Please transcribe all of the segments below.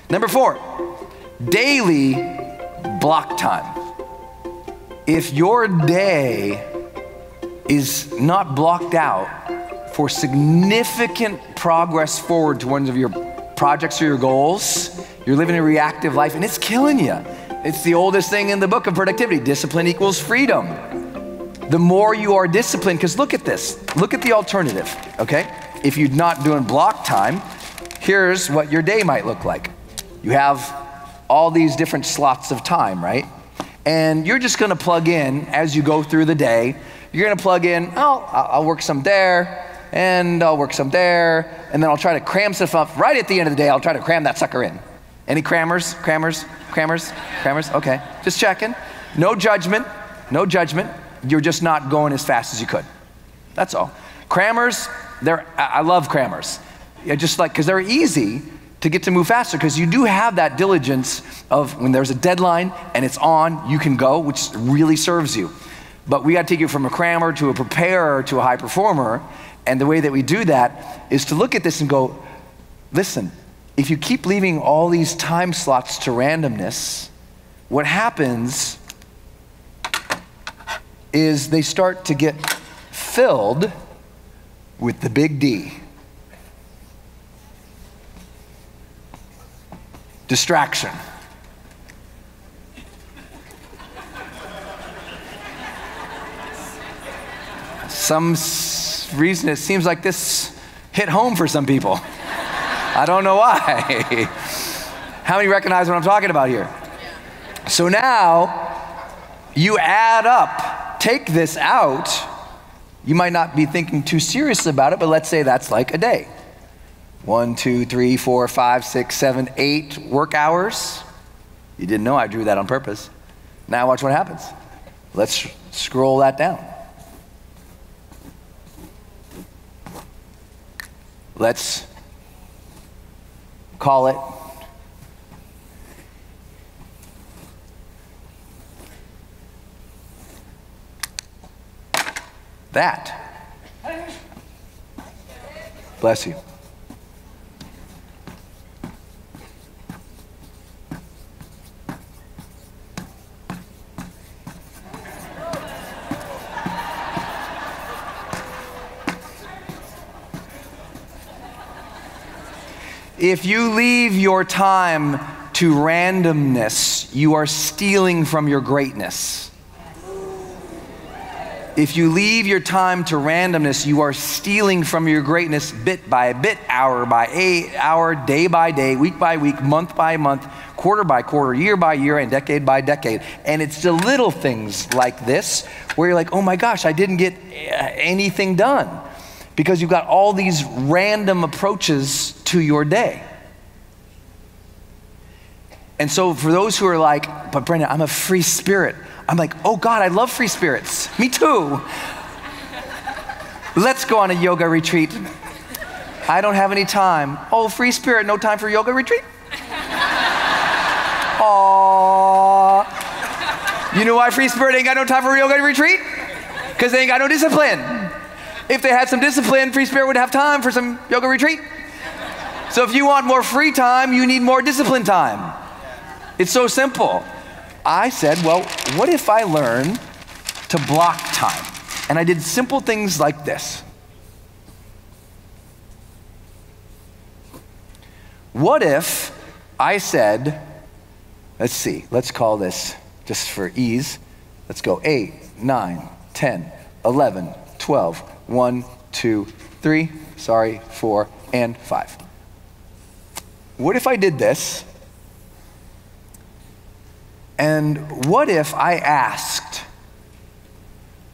Number 4, daily block time. If your day is not blocked out for significant progress forward to one of your projects or your goals, you're living a reactive life and it's killing you. It's the oldest thing in the book of productivity. Discipline equals freedom. The more you are disciplined, because look at this. Look at the alternative, okay? If you're not doing block time, here's what your day might look like. You have all these different slots of time, right? And you're just gonna plug in as you go through the day. You're gonna plug in, I'll work some there, and I'll work some there, and then I'll try to cram stuff up. Right at the end of the day, I'll try to cram that sucker in. Any crammers? Okay, just checking. No judgment, no judgment. You're just not going as fast as you could. That's all. Crammers, I love crammers. Just like, because they're easy to get to move faster, because you do have that diligence of when there's a deadline and it's on, you can go, which really serves you. But we got to take you from a crammer to a preparer to a high performer. And the way that we do that is to look at this and go, listen, if you keep leaving all these time slots to randomness, what happens is they start to get filled with the big D. Distraction. Some reason it seems like this hit home for some people. I don't know why. How many recognize what I'm talking about here? So now you add up, take this out. You might not be thinking too seriously about it, but let's say that's like a day. 1, 2, 3, 4, 5, 6, 7, 8 work hours. You didn't know I drew that on purpose. Now watch what happens. Let's scroll that down. Let's call it that. Bless you. If you leave your time to randomness, you are stealing from your greatness. If you leave your time to randomness, you are stealing from your greatness bit by bit, hour by hour, day by day, week by week, month by month, quarter by quarter, year by year, and decade by decade. And it's the little things like this where you're like, oh my gosh, I didn't get anything done. Because you've got all these random approaches to your day. And so for those who are like, but Brendon, I'm a free spirit. I'm like, oh God, I love free spirits. Me too. Let's go on a yoga retreat. I don't have any time. Oh, free spirit, no time for yoga retreat? Aww. You know why free spirit ain't got no time for yoga retreat? Because they ain't got no discipline. If they had some discipline, free spirit would have time for some yoga retreat. So if you want more free time, you need more discipline time. It's so simple. I said, well, what if I learn to block time? And I did simple things like this. What if I said, let's see, let's call this, just for ease, let's go 8, 9, 10, 11, 12, 1, 2, 3, 4, and 5. What if I did this? And what if I asked,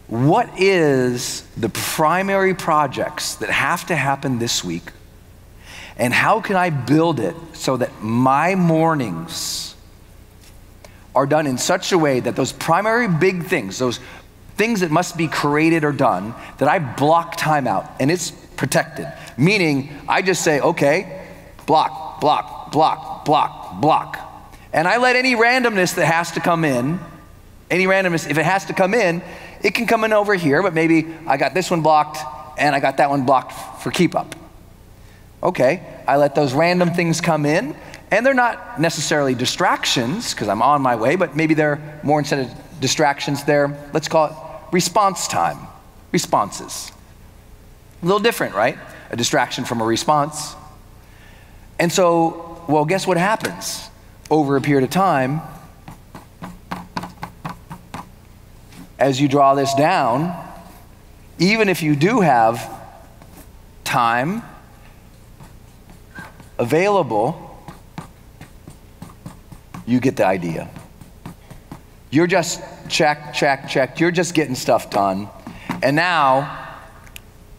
what is the primary projects that have to happen this week? And how can I build it so that my mornings are done in such a way that those primary big things, those things that must be created or done, that I block time out and it's protected. Meaning I just say, okay, block, block, block, block, block. And I let any randomness that has to come in, any randomness, if it has to come in, it can come in over here, but maybe I got this one blocked and I got that one blocked for keep up. Okay, I let those random things come in And they're not necessarily distractions, because I'm on my way, but maybe they're more, instead of distractions, they're, let's call it response time, responses. A little different, right? A distraction from a response. And so, well, guess what happens? Over a period of time, as you draw this down, even if you do have time available, you get the idea. You're just check, check, check. You're just getting stuff done. And now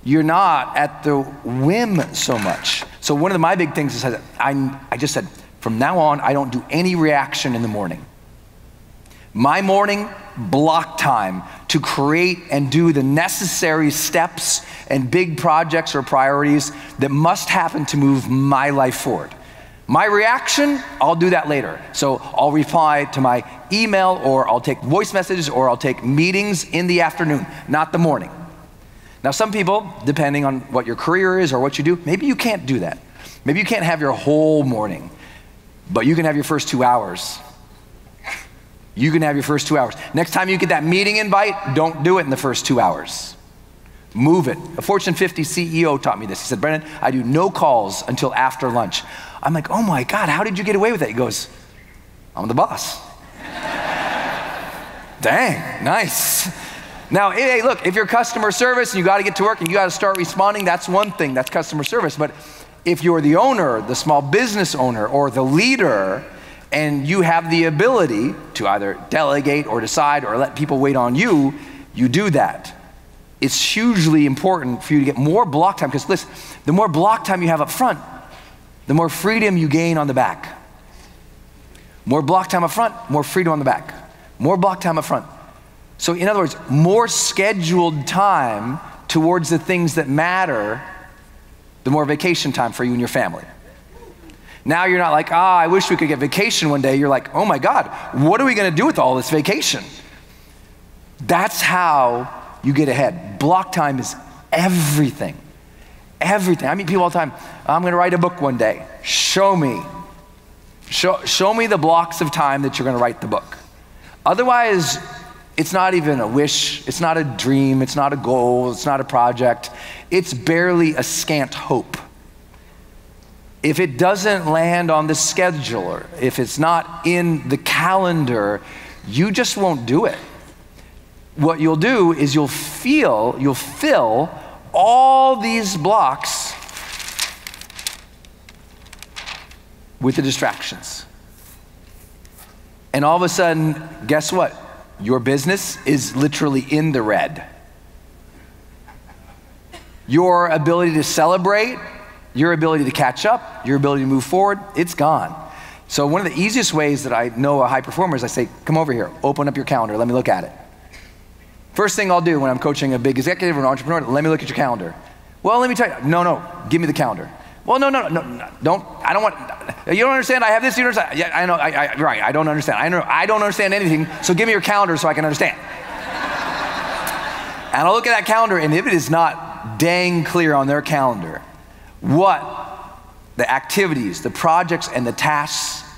you're not at the whim so much. So one of my big things is I just said, from now on, I don't do any reaction in the morning. My morning block time to create and do the necessary steps and big projects or priorities that must happen to move my life forward. My reaction, I'll do that later. So I'll reply to my email, or I'll take voice messages, or I'll take meetings in the afternoon, not the morning. Now some people, depending on what your career is or what you do, maybe you can't do that. Maybe you can't have your whole morning, but you can have your first 2 hours. You can have your first 2 hours. Next time you get that meeting invite, don't do it in the first 2 hours. Move it. A Fortune 50 CEO taught me this. He said, Brendon, I do no calls until after lunch. I'm like, oh my God, how did you get away with that? He goes, I'm the boss. Dang, nice. Now, hey, look, if you're customer service and you got to get to work and you got to start responding, that's one thing, that's customer service. But if you're the owner, the small business owner, or the leader, and you have the ability to either delegate or decide or let people wait on you, you do that. It's hugely important for you to get more block time, because listen, the more block time you have up front, the more freedom you gain on the back. More block time up front, more freedom on the back. More block time up front. So in other words, more scheduled time towards the things that matter, the more vacation time for you and your family. Now you're not like, I wish we could get vacation one day. You're like, oh my God, what are we gonna do with all this vacation? That's how you get ahead. Block time is everything. Everything. I meet people all the time. I'm gonna write a book one day. Show me. Show me the blocks of time that you're gonna write the book. Otherwise, it's not even a wish, it's not a dream, it's not a goal, it's not a project. It's barely a scant hope. If it doesn't land on the scheduler, if it's not in the calendar, you just won't do it. What you'll do is you'll fill all these blocks with the distractions. And all of a sudden, guess what? Your business is literally in the red. Your ability to celebrate, your ability to catch up, your ability to move forward, it's gone. So one of the easiest ways that I know a high performer is I say, come over here, open up your calendar, let me look at it. First thing I'll do when I'm coaching a big executive or an entrepreneur, let me look at your calendar. Well, let me tell you, no, give me the calendar. Well, no, I don't want, you don't understand, I have this, you don't understand. Yeah, I know, right, I don't understand. I don't understand anything, so give me your calendar so I can understand. And I'll look at that calendar, and if it is not dang clear on their calendar what the activities, the projects, and the tasks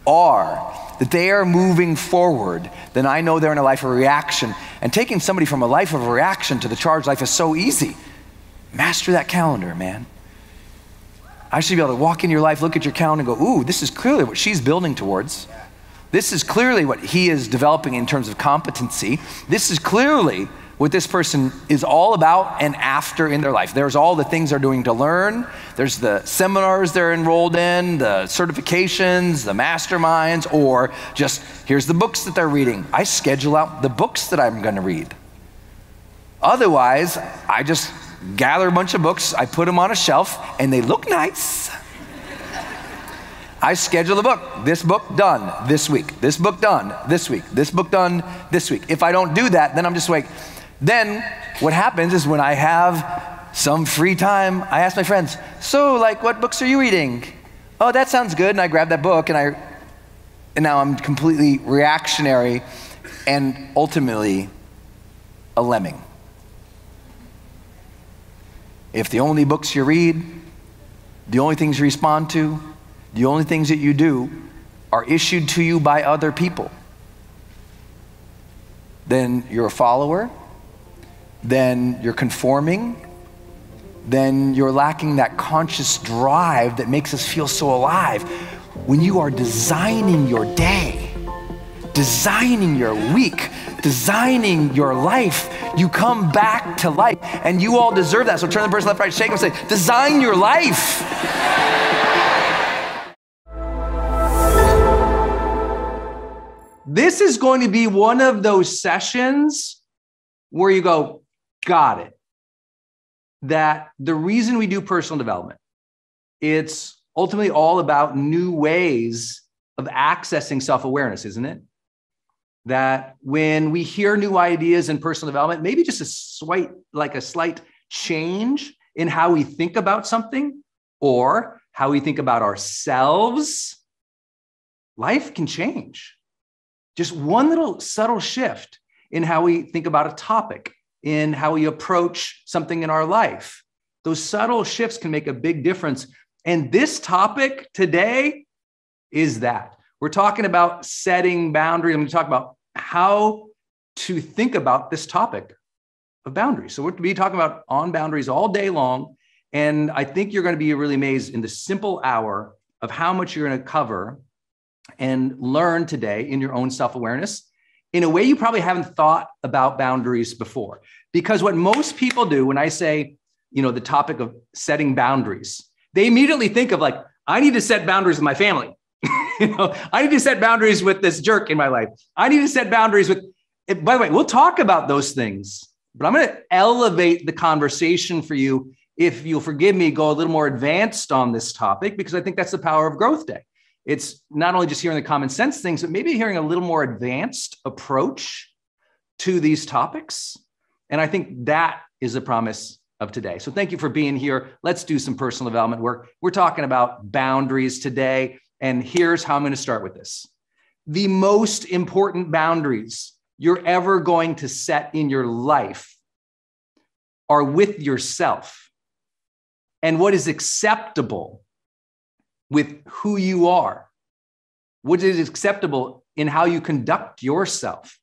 are, that they are moving forward, then I know they're in a life of reaction. And taking somebody from a life of reaction to the charged life is so easy. Master that calendar, man. I should be able to walk in your life, look at your calendar, and go, ooh, this is clearly what she's building towards. This is clearly what he is developing in terms of competency. This is clearly what this person is all about and after in their life. There's all the things they're doing to learn. There's the seminars they're enrolled in, the certifications, the masterminds, or just here's the books that they're reading. I schedule out the books that I'm gonna read. Otherwise, I just gather a bunch of books, I put them on a shelf, and they look nice. I schedule the book. This book done this week. This book done this week. This book done this week. If I don't do that, then I'm just like, then what happens is when I have some free time, I ask my friends, so like what books are you reading? Oh, that sounds good. And I grab that book and now I'm completely reactionary and ultimately a lemming. If the only books you read, the only things you respond to, the only things that you do are issued to you by other people, then you're a follower, then you're conforming, then you're lacking that conscious drive that makes us feel so alive. When you are designing your day, designing your week, designing your life, you come back to life, and you all deserve that. So turn the person left, right, shake them, and say, design your life. This is going to be one of those sessions where you go, got it. That the reason we do personal development, it's ultimately all about new ways of accessing self-awareness, isn't it? That when we hear new ideas in personal development, maybe just a slight change in how we think about something or how we think about ourselves, life can change. Just one little subtle shift in how we think about a topic, in how we approach something in our life. Those subtle shifts can make a big difference. And this topic today is that. We're talking about setting boundaries. I'm going to talk about how to think about this topic of boundaries. So we're going to be talking about on boundaries all day long. And I think you're going to be really amazed in the simple hour of how much you're going to cover and learn today in your own self-awareness in a way you probably haven't thought about boundaries before. Because what most people do when I say, the topic of setting boundaries, they immediately think of like, I need to set boundaries with my family. I need to set boundaries with this jerk in my life. I need to set boundaries with, by the way, we'll talk about those things, but I'm going to elevate the conversation for you. If you'll forgive me, go a little more advanced on this topic, because I think that's the power of Growth Day. It's not only just hearing the common sense things, but maybe hearing a little more advanced approach to these topics. And I think that is the promise of today. So thank you for being here. Let's do some personal development work. We're talking about boundaries today. And here's how I'm going to start with this. The most important boundaries you're ever going to set in your life are with yourself and what is acceptable with who you are, what is acceptable in how you conduct yourself.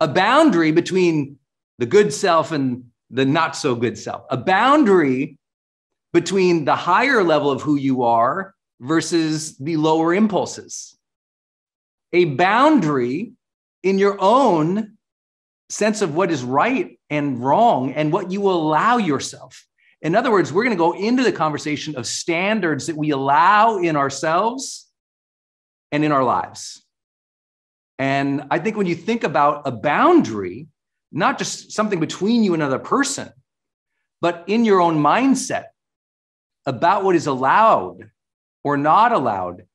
A boundary between the good self and the not so good self. A boundary between the higher level of who you are versus the lower impulses. A boundary in your own sense of what is right and wrong and what you will allow yourself. In other words, we're going to go into the conversation of standards that we allow in ourselves and in our lives. And I think when you think about a boundary, not just something between you and another person, but in your own mindset about what is allowed or not allowed,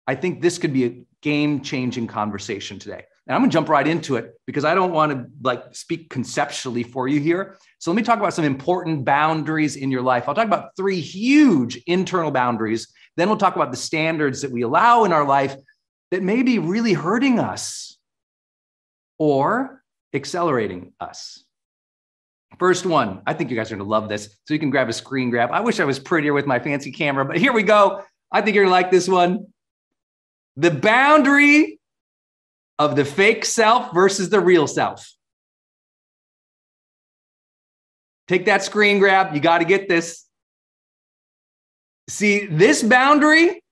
I think this could be a game-changing conversation today. And I'm going to jump right into it because I don't want to speak conceptually for you here. So let me talk about some important boundaries in your life. I'll talk about 3 huge internal boundaries. Then we'll talk about the standards that we allow in our life that may be really hurting us or accelerating us. First one, I think you guys are going to love this. So you can grab a screen grab. I wish I was prettier with my fancy camera, but here we go. I think you're going to like this one. The boundary of the fake self versus the real self. Take that screen grab. You got to get this. See, this boundary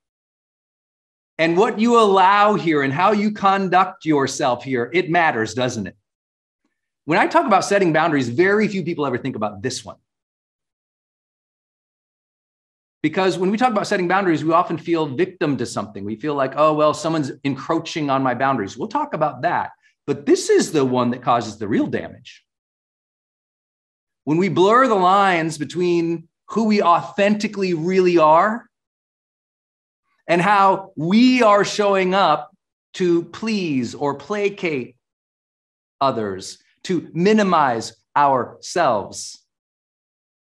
and what you allow here and how you conduct yourself here, it matters, doesn't it? When I talk about setting boundaries, very few people ever think about this one. Because when we talk about setting boundaries, we often feel victim to something. We feel like, oh, well, someone's encroaching on my boundaries. We'll talk about that. But this is the one that causes the real damage. When we blur the lines between who we authentically really are and how we are showing up to please or placate others, to minimize ourselves.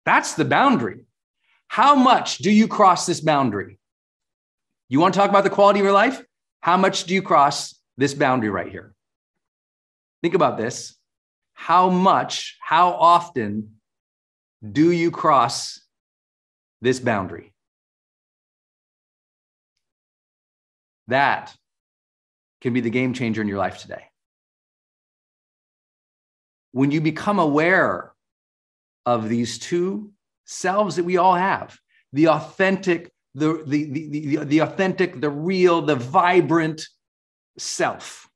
That's the boundary. How much do you cross this boundary? You want to talk about the quality of your life? How much do you cross this boundary right here? Think about this. How often do you cross this boundary? That can be the game changer in your life today. When you become aware of these two selves that we all have, the authentic, the authentic, the real, the vibrant self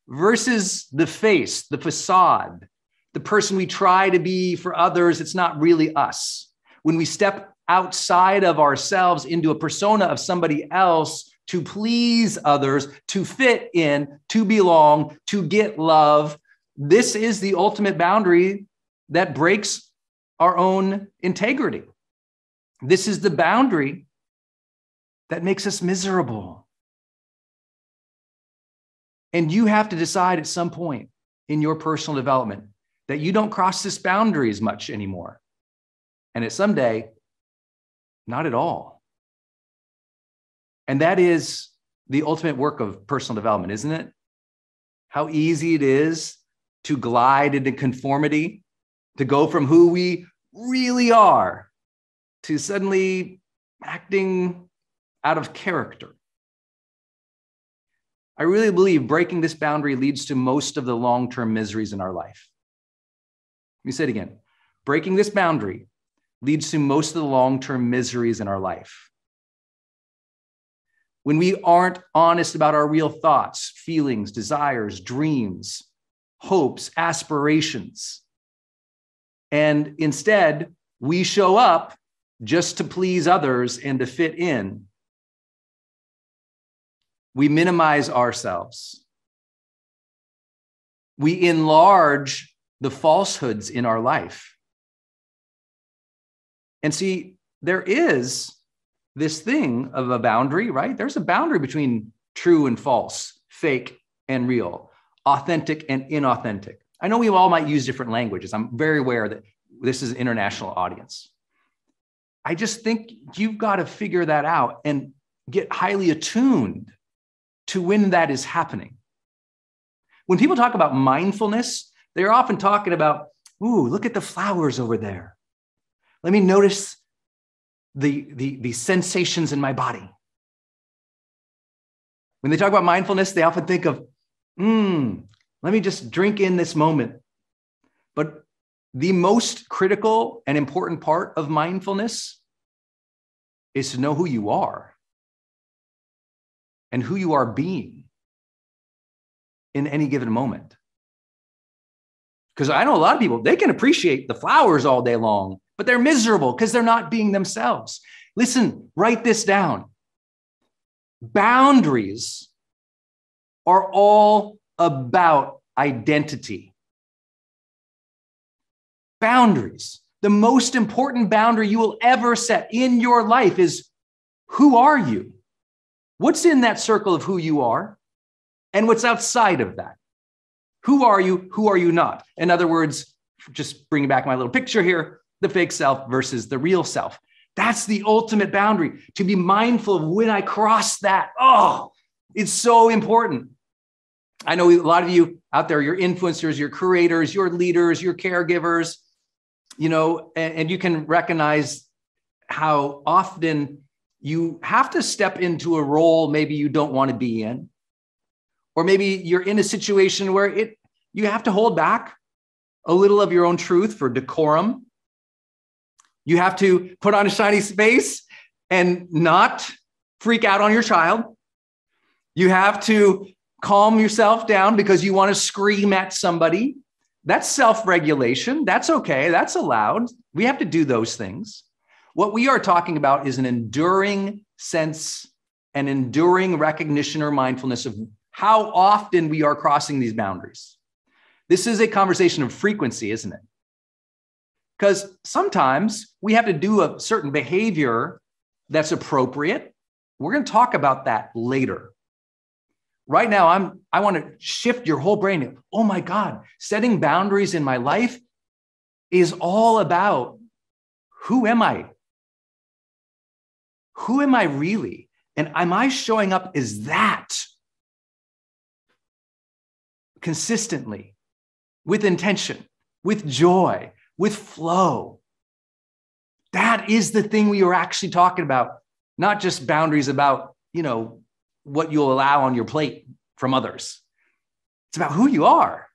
versus the face, the facade, the person we try to be for others, it's not really us. When we step outside of ourselves into a persona of somebody else to please others, to fit in, to belong, to get love, this is the ultimate boundary that breaks our own integrity. This is the boundary that makes us miserable. And you have to decide at some point in your personal development that you don't cross this boundary as much anymore. And at some day, not at all. And that is the ultimate work of personal development, isn't it? How easy it is to glide into conformity, to go from who we really are to suddenly acting out of character. I really believe breaking this boundary leads to most of the long-term miseries in our life. Let me say it again. Breaking this boundary leads to most of the long-term miseries in our life. When we aren't honest about our real thoughts, feelings, desires, dreams, hopes, aspirations, and instead we show up just to please others and to fit in, we minimize ourselves. We enlarge the falsehoods in our life. And see, there is this thing of a boundary, right? There's a boundary between true and false, fake and real, authentic and inauthentic. I know we all might use different languages. I'm very aware that this is an international audience. I just think you've got to figure that out and get highly attuned to when that is happening. When people talk about mindfulness, they're often talking about, ooh, look at the flowers over there. Let me notice the sensations in my body. When they talk about mindfulness, they often think of, let me just drink in this moment. But the most critical and important part of mindfulness is to know who you are and who you are being in any given moment. Because I know a lot of people, they can appreciate the flowers all day long, but they're miserable because they're not being themselves. Listen, write this down. Boundaries are all about identity. Boundaries. The most important boundary you will ever set in your life is, who are you? What's in that circle of who you are? And what's outside of that? Who are you? Who are you not? In other words, just bringing back my little picture here, the fake self versus the real self. That's the ultimate boundary, to be mindful of when I cross that. Oh, it's so important. I know a lot of you out there, you're influencers, you're creators, you're leaders, you're caregivers, and you can recognize how often you have to step into a role maybe you don't want to be in, or maybe you're in a situation where you have to hold back a little of your own truth for decorum. You have to put on a shiny face and not freak out on your child. You have to calm yourself down because you want to scream at somebody. That's self-regulation. That's okay. That's allowed. We have to do those things. What we are talking about is an enduring sense, an enduring recognition or mindfulness of how often we are crossing these boundaries. This is a conversation of frequency, isn't it? Because sometimes we have to do a certain behavior that's appropriate. We're going to talk about that later. Right now, I want to shift your whole brain. Oh my God, setting boundaries in my life is all about, who am I? Who am I really? And am I showing up as that consistently, with intention, with joy, with flow? That is the thing we are actually talking about, not just boundaries about, what you'll allow on your plate from others. It's about who you are.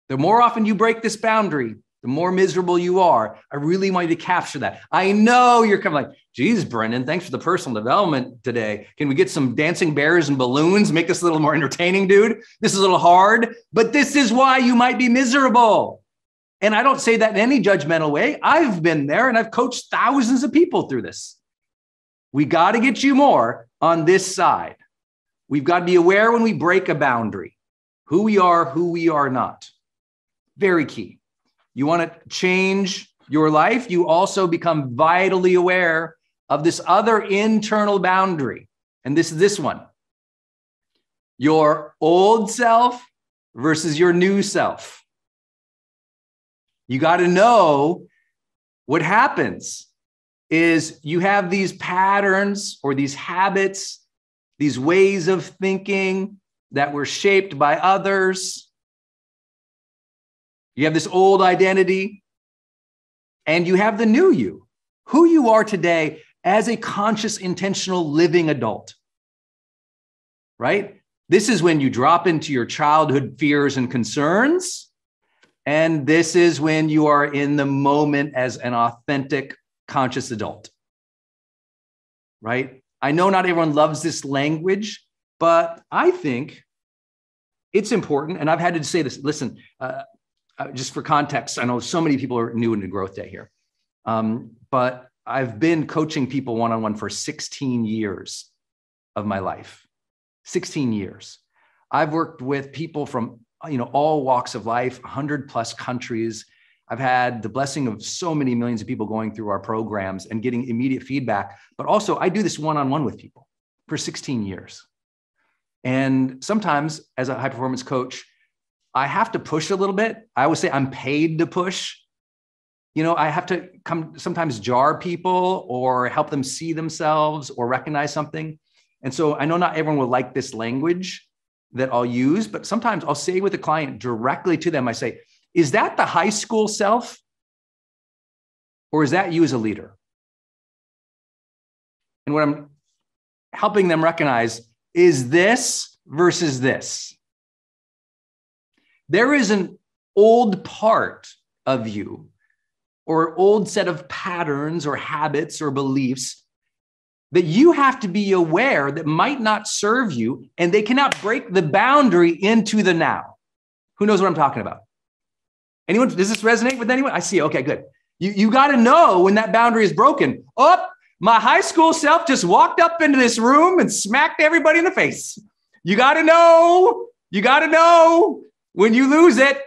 The more often you break this boundary, the more miserable you are. I really want you to capture that. I know you're kind of like, geez, Brendon, thanks for the personal development today. Can we get some dancing bears and balloons? Make this a little more entertaining, dude. This is a little hard, but this is why you might be miserable. And I don't say that in any judgmental way. I've been there and I've coached thousands of people through this. We got to get you more on this side. We've got to be aware when we break a boundary, who we are not. Very key. You want to change your life, you also become vitally aware of this other internal boundary. And this is this one. Your old self versus your new self. You got to know what happens is you have these patterns or these habits, these ways of thinking that were shaped by others. You have this old identity, and you have the new you, who you are today as a conscious, intentional, living adult, right? This is when you drop into your childhood fears and concerns, and this is when you are in the moment as an authentic, conscious adult, right? I know not everyone loves this language, but I think it's important, and I've had to say this, listen, just for context, I know so many people are new into GrowthDay here, but I've been coaching people one-on-one for 16 years of my life, 16 years. I've worked with people from all walks of life, 100 plus countries. I've had the blessing of so many millions of people going through our programs and getting immediate feedback, but also I do this one-on-one with people for 16 years. And sometimes as a high-performance coach, I have to push a little bit. I always say I'm paid to push. I have to sometimes jar people or help them see themselves or recognize something. And so I know not everyone will like this language that I'll use, but sometimes I'll say with a client directly to them, I say, is that the high school self? Or is that you as a leader? And what I'm helping them recognize is this versus this. There is an old part of you or old set of patterns or habits or beliefs that you have to be aware that might not serve you, and they cannot break the boundary into the now. Who knows what I'm talking about? Anyone? Does this resonate with anyone? I see. Okay, good. You got to know when that boundary is broken. Oh, my high school self just walked up into this room and smacked everybody in the face. You got to know. You got to know. When you lose it,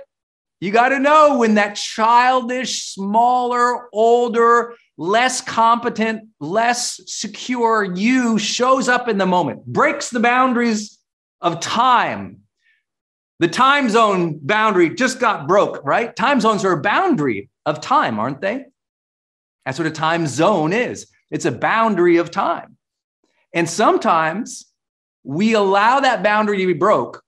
you got to know when that childish, smaller, older, less competent, less secure you shows up in the moment, breaks the boundaries of time. The time zone boundary just got broke, right? Time zones are a boundary of time, aren't they? That's what a time zone is. It's a boundary of time. And sometimes we allow that boundary to be broke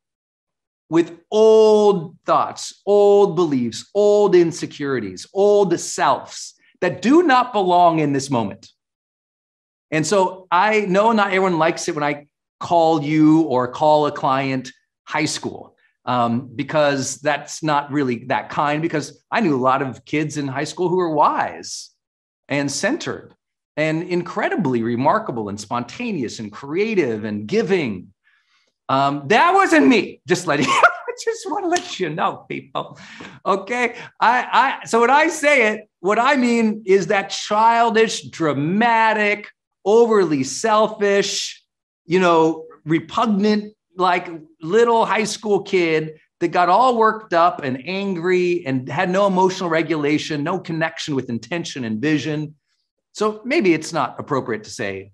with old thoughts, old beliefs, old insecurities, old selves that do not belong in this moment. And so I know not everyone likes it when I call you or call a client high school, because that's not really that kind, because I knew a lot of kids in high school who were wise and centered and incredibly remarkable and spontaneous and creative and giving. That wasn't me. Just letting I just want to let you know, people. Okay. So when I say it, what I mean is that childish, dramatic, overly selfish, repugnant, like little high school kid that got all worked up and angry and had no emotional regulation, no connection with intention and vision. So maybe it's not appropriate to say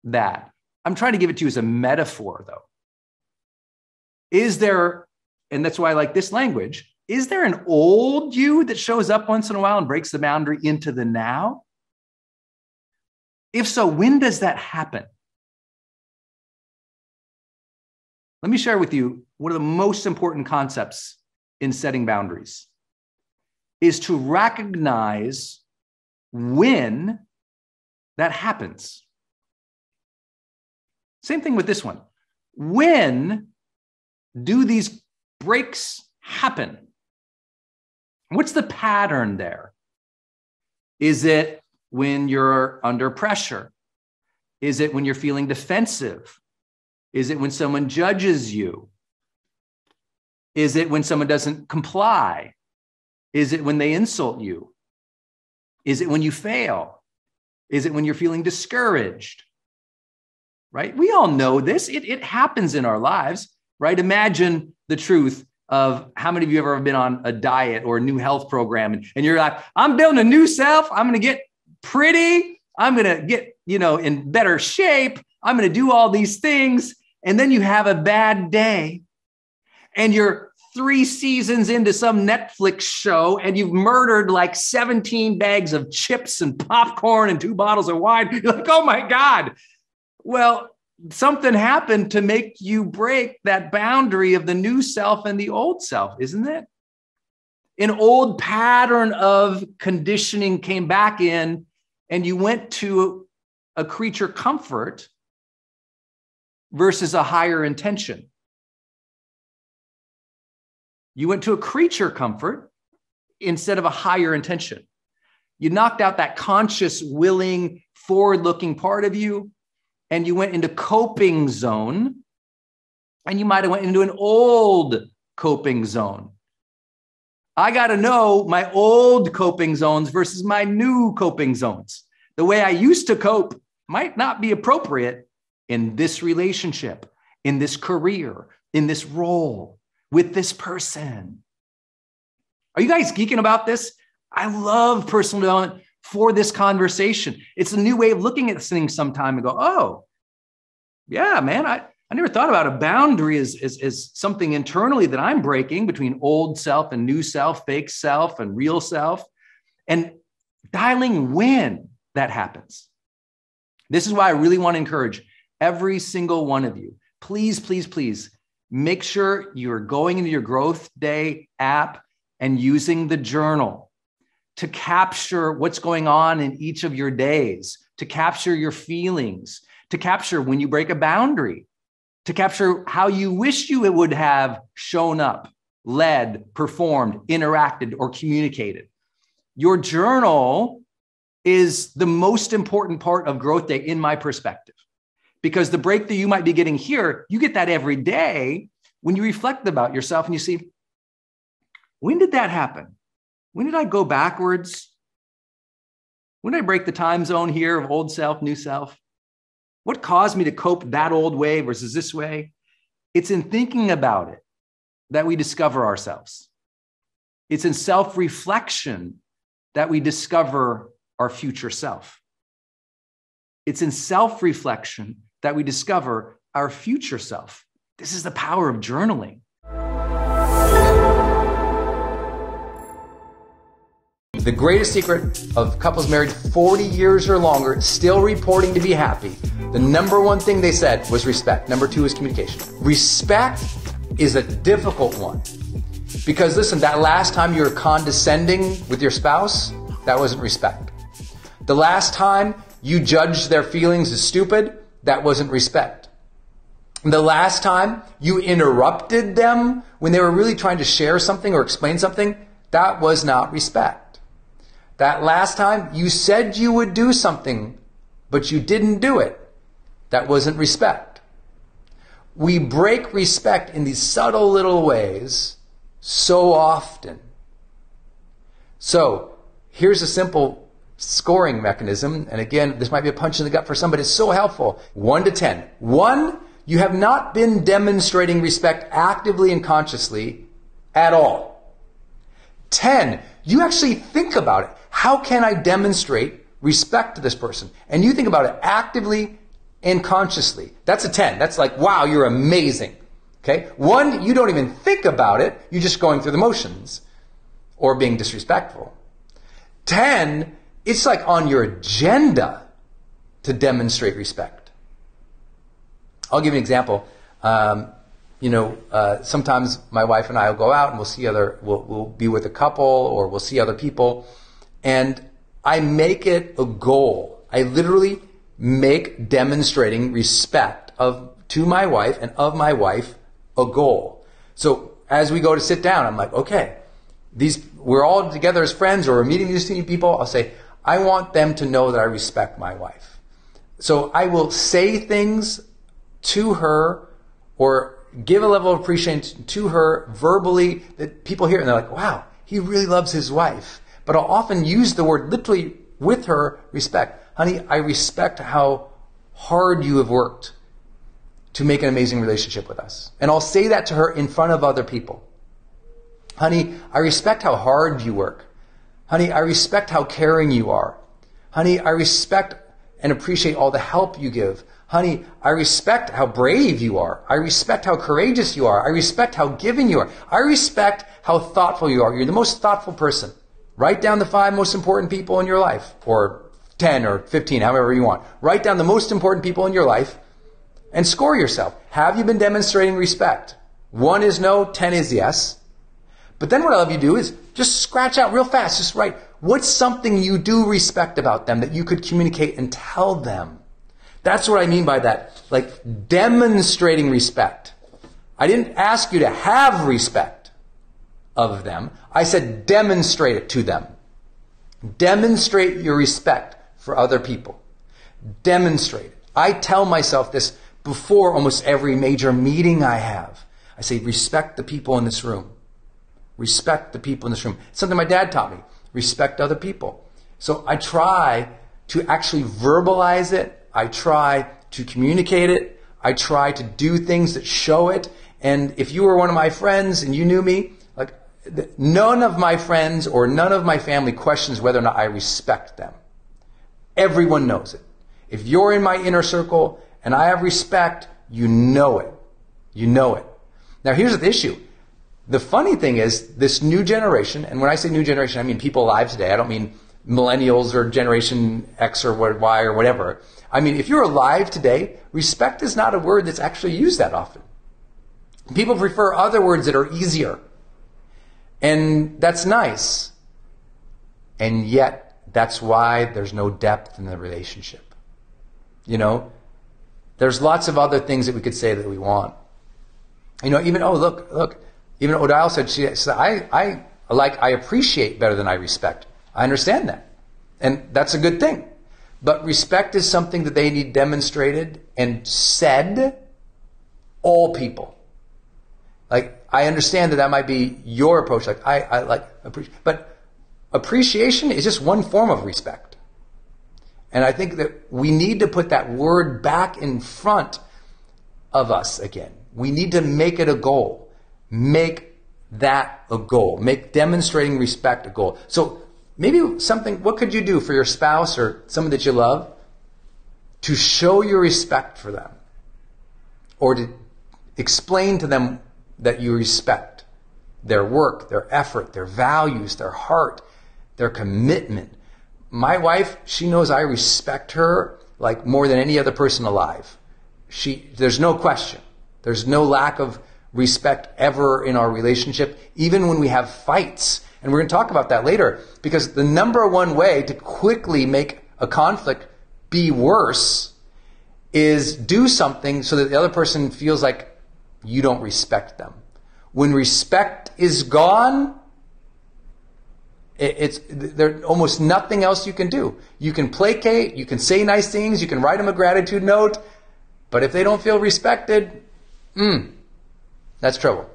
that. I'm trying to give it to you as a metaphor, though. Is there, and that's why I like this language, is there an old you that shows up once in a while and breaks the boundary into the now? If so, when does that happen? Let me share with you one of the most important concepts in setting boundaries is to recognize when that happens. Same thing with this one. When do these breaks happen? What's the pattern there? Is it when you're under pressure? Is it when you're feeling defensive? Is it when someone judges you? Is it when someone doesn't comply? Is it when they insult you? Is it when you fail? Is it when you're feeling discouraged? Right? We all know this. It happens in our lives, right? Imagine the truth of how many of you have ever been on a diet or a new health program and you're like, I'm building a new self. I'm going to get pretty. I'm going to get, in better shape. I'm going to do all these things. And then you have a bad day and you're 3 seasons into some Netflix show and you've murdered like 17 bags of chips and popcorn and 2 bottles of wine. You're like, oh my God. Well, something happened to make you break that boundary of the new self and the old self, isn't it? An old pattern of conditioning came back in and you went to a creature comfort versus a higher intention. You went to a creature comfort instead of a higher intention. You knocked out that conscious, willing, forward-looking part of you, and you went into coping zone, and you might have went into an old coping zone. I got to know my old coping zones versus my new coping zones. The way I used to cope might not be appropriate in this relationship, in this career, in this role, with this person. Are you guys geeking about this? I love personal development for this conversation. It's a new way of looking at things sometime and go, oh, yeah, man, I never thought about a boundary as something internally that I'm breaking between old self and new self, fake self and real self, and dialing when that happens. This is why I really want to encourage every single one of you. Please, please, please make sure you're going into your GrowthDay app and using the journal to capture what's going on in each of your days, to capture your feelings, to capture when you break a boundary, to capture how you wish you would have shown up, led, performed, interacted, or communicated. Your journal is the most important part of GrowthDay in my perspective, because the break that you might be getting here, you get that every day when you reflect about yourself and you see, when did that happen? When did I go backwards? When did I break the time zone here of old self, new self? What caused me to cope that old way versus this way? It's in thinking about it that we discover ourselves. It's in self-reflection that we discover our future self. It's in self-reflection that we discover our future self. This is the power of journaling. The greatest secret of couples married 40 years or longer still reporting to be happy, the number one thing they said was respect. Number 2 is communication. Respect is a difficult one because listen, that last time you were condescending with your spouse, that wasn't respect. The last time you judged their feelings as stupid, that wasn't respect. The last time you interrupted them when they were really trying to share something or explain something, that was not respect. That last time you said you would do something, but you didn't do it, that wasn't respect. We break respect in these subtle little ways so often. So here's a simple scoring mechanism. And again, this might be a punch in the gut for some, but it's so helpful. 1 to 10. 1, you have not been demonstrating respect actively and consciously at all. 10, you actually think about it. How can I demonstrate respect to this person? And you think about it actively and consciously. That's a 10. That's like, wow, you're amazing. Okay? 1, you don't even think about it. You're just going through the motions or being disrespectful. 10, it's like on your agenda to demonstrate respect. I'll give you an example. Sometimes my wife and I will go out and we'll be with a couple or we'll see other people. And I make it a goal. I literally make demonstrating respect to my wife and of my wife a goal. So as we go to sit down, I'm like, okay, we're all together as friends or we're meeting these people. I'll say, I want them to know that I respect my wife. So I will say things to her or give a level of appreciation to her verbally that people hear and they're like, wow, he really loves his wife. But I'll often use the word literally with her, respect. Honey, I respect how hard you have worked to make an amazing relationship with us. And I'll say that to her in front of other people. Honey, I respect how hard you work. Honey, I respect how caring you are. Honey, I respect and appreciate all the help you give. Honey, I respect how brave you are. I respect how courageous you are. I respect how giving you are. I respect how thoughtful you are. You're the most thoughtful person. Write down the 5 most important people in your life, or 10 or 15, however you want. Write down the most important people in your life and score yourself. Have you been demonstrating respect? 1 is no, 10 is yes. But then what I'll have you do is just scratch out real fast. Just write, what's something you do respect about them that you could communicate and tell them? That's what I mean by that. Like demonstrating respect. I didn't ask you to have respect of them. I said demonstrate it to them. Demonstrate your respect for other people. Demonstrate it. I tell myself this before almost every major meeting I have. I say, respect the people in this room. Respect the people in this room. It's something my dad taught me. Respect other people. So I try to actually verbalize it. I try to communicate it. I try to do things that show it. And if you were one of my friends and you knew me, like none of my friends or none of my family questions whether or not I respect them. Everyone knows it. If you're in my inner circle and I have respect, you know it. You know it. Now here's the issue. The funny thing is this new generation, and when I say new generation, I mean people alive today. I don't mean millennials or Generation X or Y or whatever. I mean, if you're alive today, respect is not a word that's actually used that often. People prefer other words that are easier. And that's nice. And yet, that's why there's no depth in the relationship. You know, there's lots of other things that we could say that we want. You know, even, look, even Odile said, she said, I appreciate better than I respect. I understand that. And that's a good thing. But respect is something that they need demonstrated and said, all people. Like, I understand that might be your approach. Like, I like appreciate, but appreciation is just one form of respect. And I think that we need to put that word back in front of us again. We need to make it a goal. Make that a goal. Make demonstrating respect a goal. So maybe something, what could you do for your spouse or someone that you love to show your respect for them? Or to explain to them that you respect their work, their effort, their values, their heart, their commitment. My wife, she knows I respect her like more than any other person alive. There's no question. There's no lack of respect ever in our relationship, even when we have fights. And we're going to talk about that later, because the number one way to quickly make a conflict be worse is do something so that the other person feels like you don't respect them. When respect is gone, there's almost nothing else you can do. You can placate, you can say nice things, you can write them a gratitude note, but if they don't feel respected, that's trouble.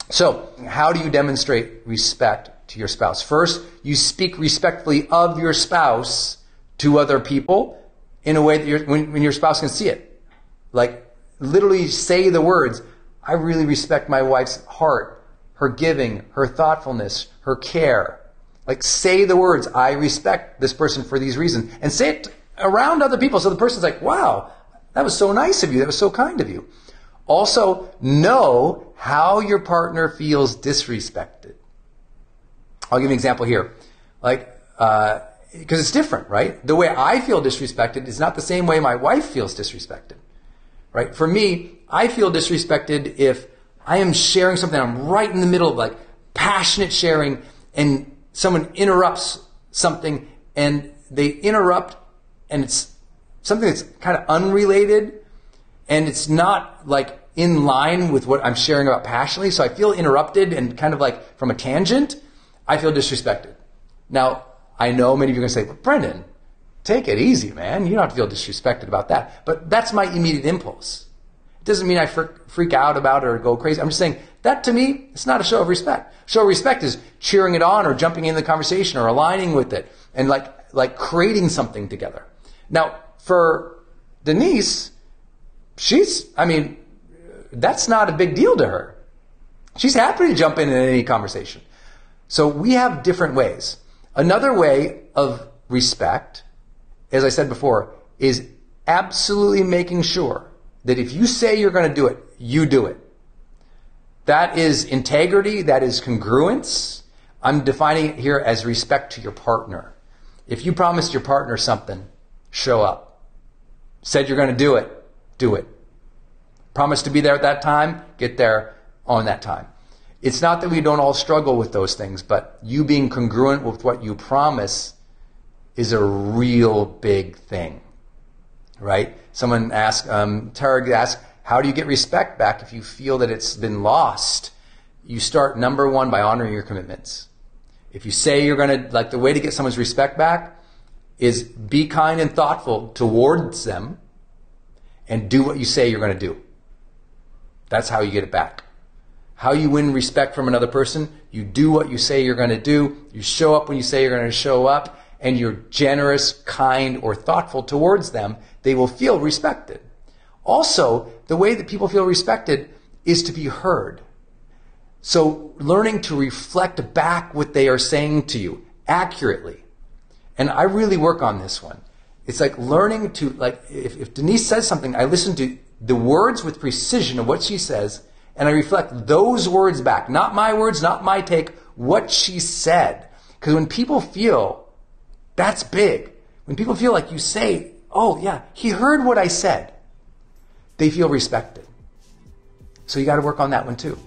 So, how do you demonstrate respect to your spouse? First, you speak respectfully of your spouse to other people in a way that when your spouse can see it. Like, literally say the words, I really respect my wife's heart, her giving, her thoughtfulness, her care. Like, say the words, I respect this person for these reasons. And say it around other people so the person's like, wow, that was so nice of you. That was so kind of you. Also, know how your partner feels disrespected. I'll give you an example here. Like, because it's different, right? The way I feel disrespected is not the same way my wife feels disrespected, right? For me, I feel disrespected if I am sharing something, I'm right in the middle of like passionate sharing, and someone interrupts something, and they interrupt, and it's something that's kind of unrelated, and it's not like in line with what I'm sharing about passionately, so I feel interrupted and kind of like from a tangent, I feel disrespected. Now, I know many of you are going to say, but Brendon, take it easy, man. You don't have to feel disrespected about that. But that's my immediate impulse. It doesn't mean I freak out about it or go crazy. I'm just saying that to me, it's not a show of respect. Show of respect is cheering it on or jumping in the conversation or aligning with it and like creating something together. Now, for Denise, that's not a big deal to her. She's happy to jump in any conversation. So we have different ways. Another way of respect, as I said before, is absolutely making sure that if you say you're going to do it, you do it. That is integrity. That is congruence. I'm defining it here as respect to your partner. If you promised your partner something, show up. Said you're going to do it, do it. Promise to be there at that time, get there on that time. It's not that we don't all struggle with those things, but you being congruent with what you promise is a real big thing, right? Someone asked, Tarek asked, how do you get respect back if you feel that it's been lost? You start, number one, by honoring your commitments. If you say you're going to, like the way to get someone's respect back is be kind and thoughtful towards them and do what you say you're going to do. That's how you get it back. How you win respect from another person, you do what you say you're going to do, you show up when you say you're going to show up, and you're generous, kind, or thoughtful towards them, they will feel respected. Also, the way that people feel respected is to be heard. So learning to reflect back what they are saying to you accurately. And I really work on this one. It's like learning to, like, if Denise says something, I listen to the words with precision of what she says, and I reflect those words back. Not my words, not my take, what she said. Because when people feel, that's big. When people feel like you say, oh yeah, he heard what I said, they feel respected. So you got to work on that one too.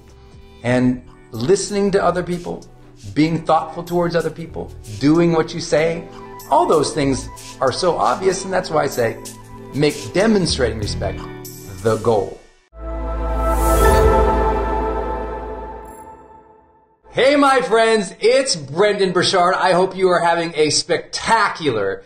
And listening to other people, being thoughtful towards other people, doing what you say, all those things are so obvious, and that's why I say make demonstrating respect the goal. Hey my friends, it's Brendon Burchard. I hope you are having a spectacular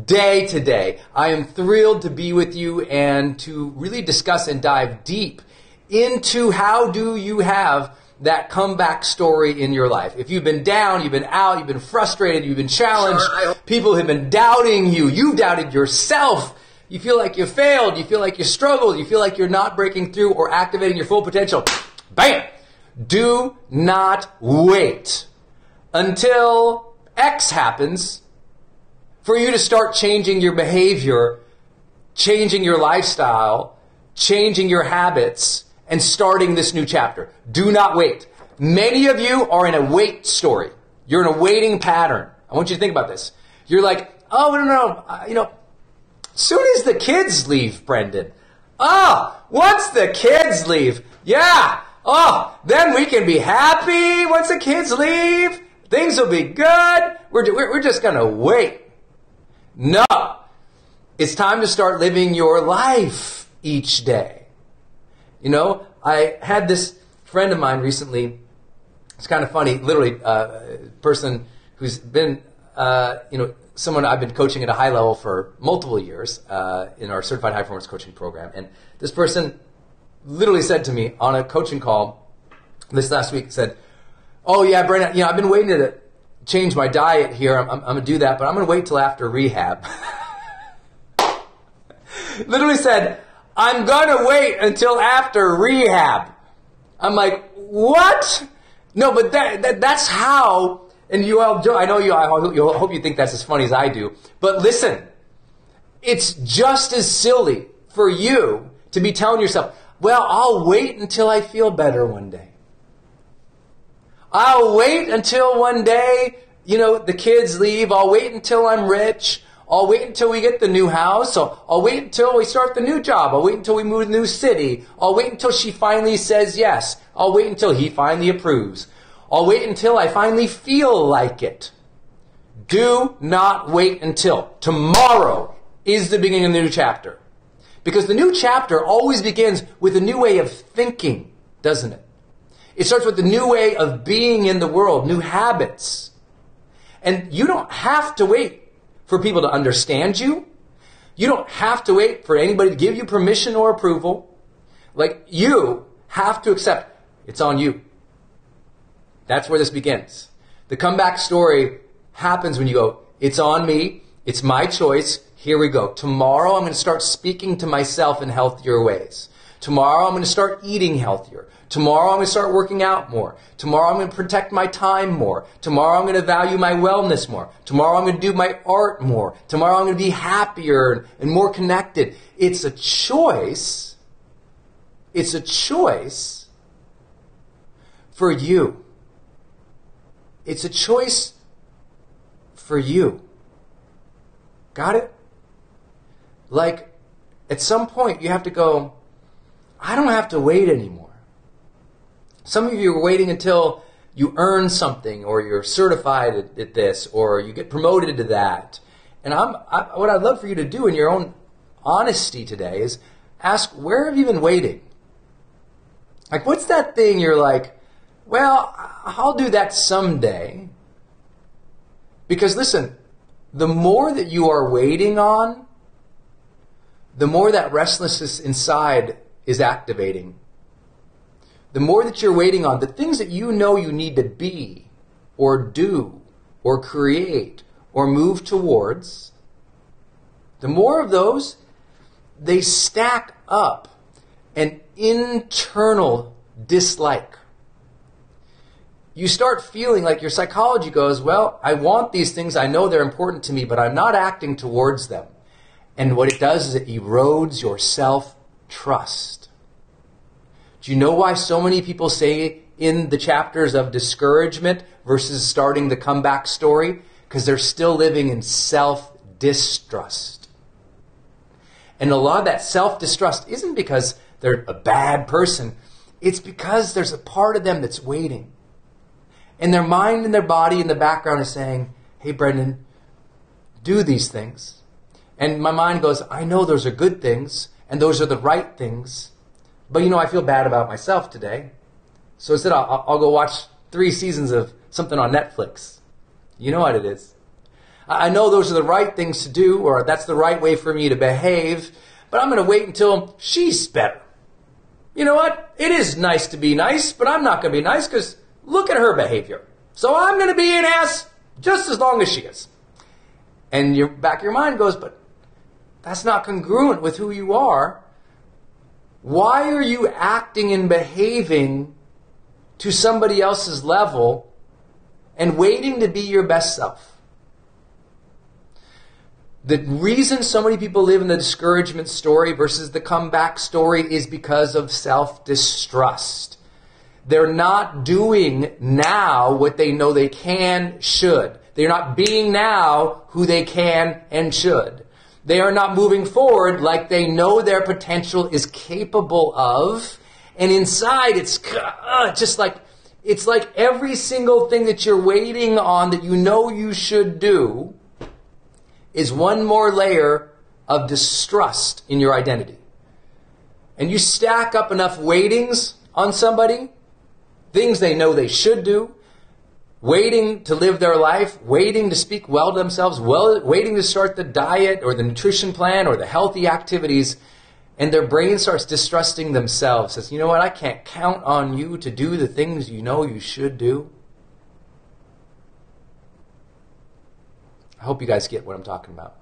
day today. I am thrilled to be with you and to really discuss and dive deep into how do you have that comeback story in your life. If you've been down, you've been out, you've been frustrated, you've been challenged, people have been doubting you, you've doubted yourself, you feel like you failed, you feel like you struggled, you feel like you're not breaking through or activating your full potential. Bam! Do not wait until X happens for you to start changing your behavior, changing your lifestyle, changing your habits, and starting this new chapter. Do not wait. Many of you are in a wait story. You're in a waiting pattern. I want you to think about this. You're like, oh, no, soon as the kids leave, Brendon. Once the kids leave, yeah. Then we can be happy once the kids leave. Things will be good. We're just going to wait. No. It's time to start living your life each day. You know, I had this friend of mine recently. It's kind of funny, literally, a person who's been, someone I've been coaching at a high level for multiple years in our Certified High Performance Coaching Program. And this person literally said to me on a coaching call this last week, said, oh yeah, Brendon, I've been waiting to change my diet here. I'm going to do that, but I'm going to wait till after rehab. Literally said, I'm going to wait until after rehab. I'm like, what? No, but that's how, and you all, I know I hope you think that's as funny as I do, but listen, it's just as silly for you to be telling yourself, well, I'll wait until I feel better one day. I'll wait until one day, the kids leave. I'll wait until I'm rich. I'll wait until we get the new house. I'll wait until we start the new job. I'll wait until we move to the new city. I'll wait until she finally says yes. I'll wait until he finally approves. I'll wait until I finally feel like it. Do not wait until. Tomorrow is the beginning of the new chapter. Because the new chapter always begins with a new way of thinking, doesn't it? It starts with a new way of being in the world, new habits. And you don't have to wait for people to understand you. You don't have to wait for anybody to give you permission or approval. Like, you have to accept it's on you. That's where this begins. The comeback story happens when you go, it's on me, it's my choice, here we go. Tomorrow I'm going to start speaking to myself in healthier ways. Tomorrow I'm going to start eating healthier. Tomorrow I'm going to start working out more. Tomorrow I'm going to protect my time more. Tomorrow I'm going to value my wellness more. Tomorrow I'm going to do my art more. Tomorrow I'm going to be happier and more connected. It's a choice. It's a choice for you. It's a choice for you. Got it? Like, at some point you have to go, I don't have to wait anymore. Some of you are waiting until you earn something, or you're certified at this, or you get promoted to that. And what I'd love for you to do in your own honesty today is ask, where have you been waiting? Like, what's that thing you're like, well, I'll do that someday. Because listen, the more that you are waiting on, the more that restlessness inside is activating. The more that you're waiting on, the things that you know you need to be, or do, or create, or move towards, the more of those, they stack up an internal dislike. You start feeling like your psychology goes, well, I want these things, I know they're important to me, but I'm not acting towards them. And what it does is it erodes your self-trust. Do you know why so many people say in the chapters of discouragement versus starting the comeback story? Because they're still living in self-distrust. And a lot of that self-distrust isn't because they're a bad person. It's because there's a part of them that's waiting. And their mind and their body in the background is saying, hey, Brendon, do these things. And my mind goes, I know those are good things, and those are the right things. But, I feel bad about myself today. So instead, I'll go watch 3 seasons of something on Netflix. You know what it is. I know those are the right things to do, or that's the right way for me to behave, but I'm going to wait until she's better. You know what? It is nice to be nice, but I'm not going to be nice because look at her behavior. So I'm going to be an ass just as long as she is. And your back of your mind goes, but that's not congruent with who you are. Why are you acting and behaving to somebody else's level and waiting to be your best self? The reason so many people live in the discouragement story versus the comeback story is because of self-distrust. They're not doing now what they know they can, should. They're not being now who they can and should. They are not moving forward like they know their potential is capable of. And inside, it's just like, it's like every single thing that you're waiting on that you know you should do is one more layer of distrust in your identity. And you stack up enough waitings on somebody, things they know they should do, waiting to live their life, waiting to speak well to themselves, waiting to start the diet or the nutrition plan or the healthy activities, and their brain starts distrusting themselves. Says, you know what, I can't count on you to do the things you know you should do. I hope you guys get what I'm talking about.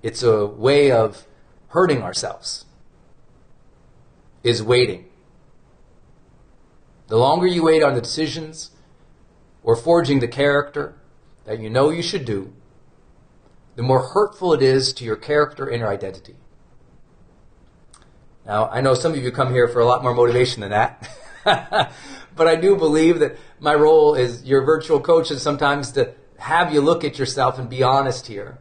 It's a way of hurting ourselves, is waiting. The longer you wait on the decisions or forging the character that you know you should do, the more hurtful it is to your character and your identity. Now, I know some of you come here for a lot more motivation than that, but I do believe that my role as your virtual coach is sometimes to have you look at yourself and be honest here.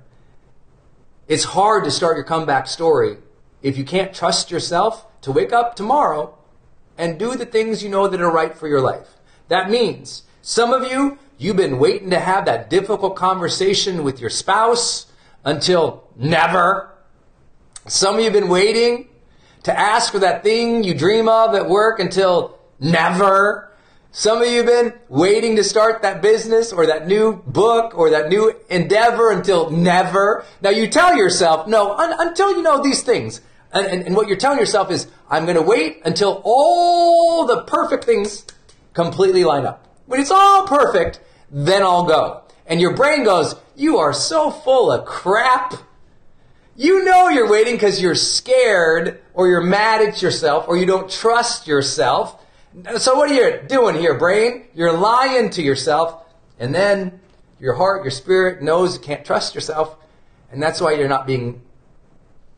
It's hard to start your comeback story if you can't trust yourself to wake up tomorrow and do the things you know that are right for your life. That means some of you, you've been waiting to have that difficult conversation with your spouse until never. Some of you have been waiting to ask for that thing you dream of at work until never. Some of you have been waiting to start that business or that new book or that new endeavor until never. Now you tell yourself, no, until you know these things. And what you're telling yourself is, I'm going to wait until all the perfect things completely line up. When it's all perfect, then I'll go. And your brain goes, you are so full of crap. You know you're waiting because you're scared or you're mad at yourself or you don't trust yourself. So what are you doing here, brain? You're lying to yourself. And then your heart, your spirit knows you can't trust yourself. And that's why you're not being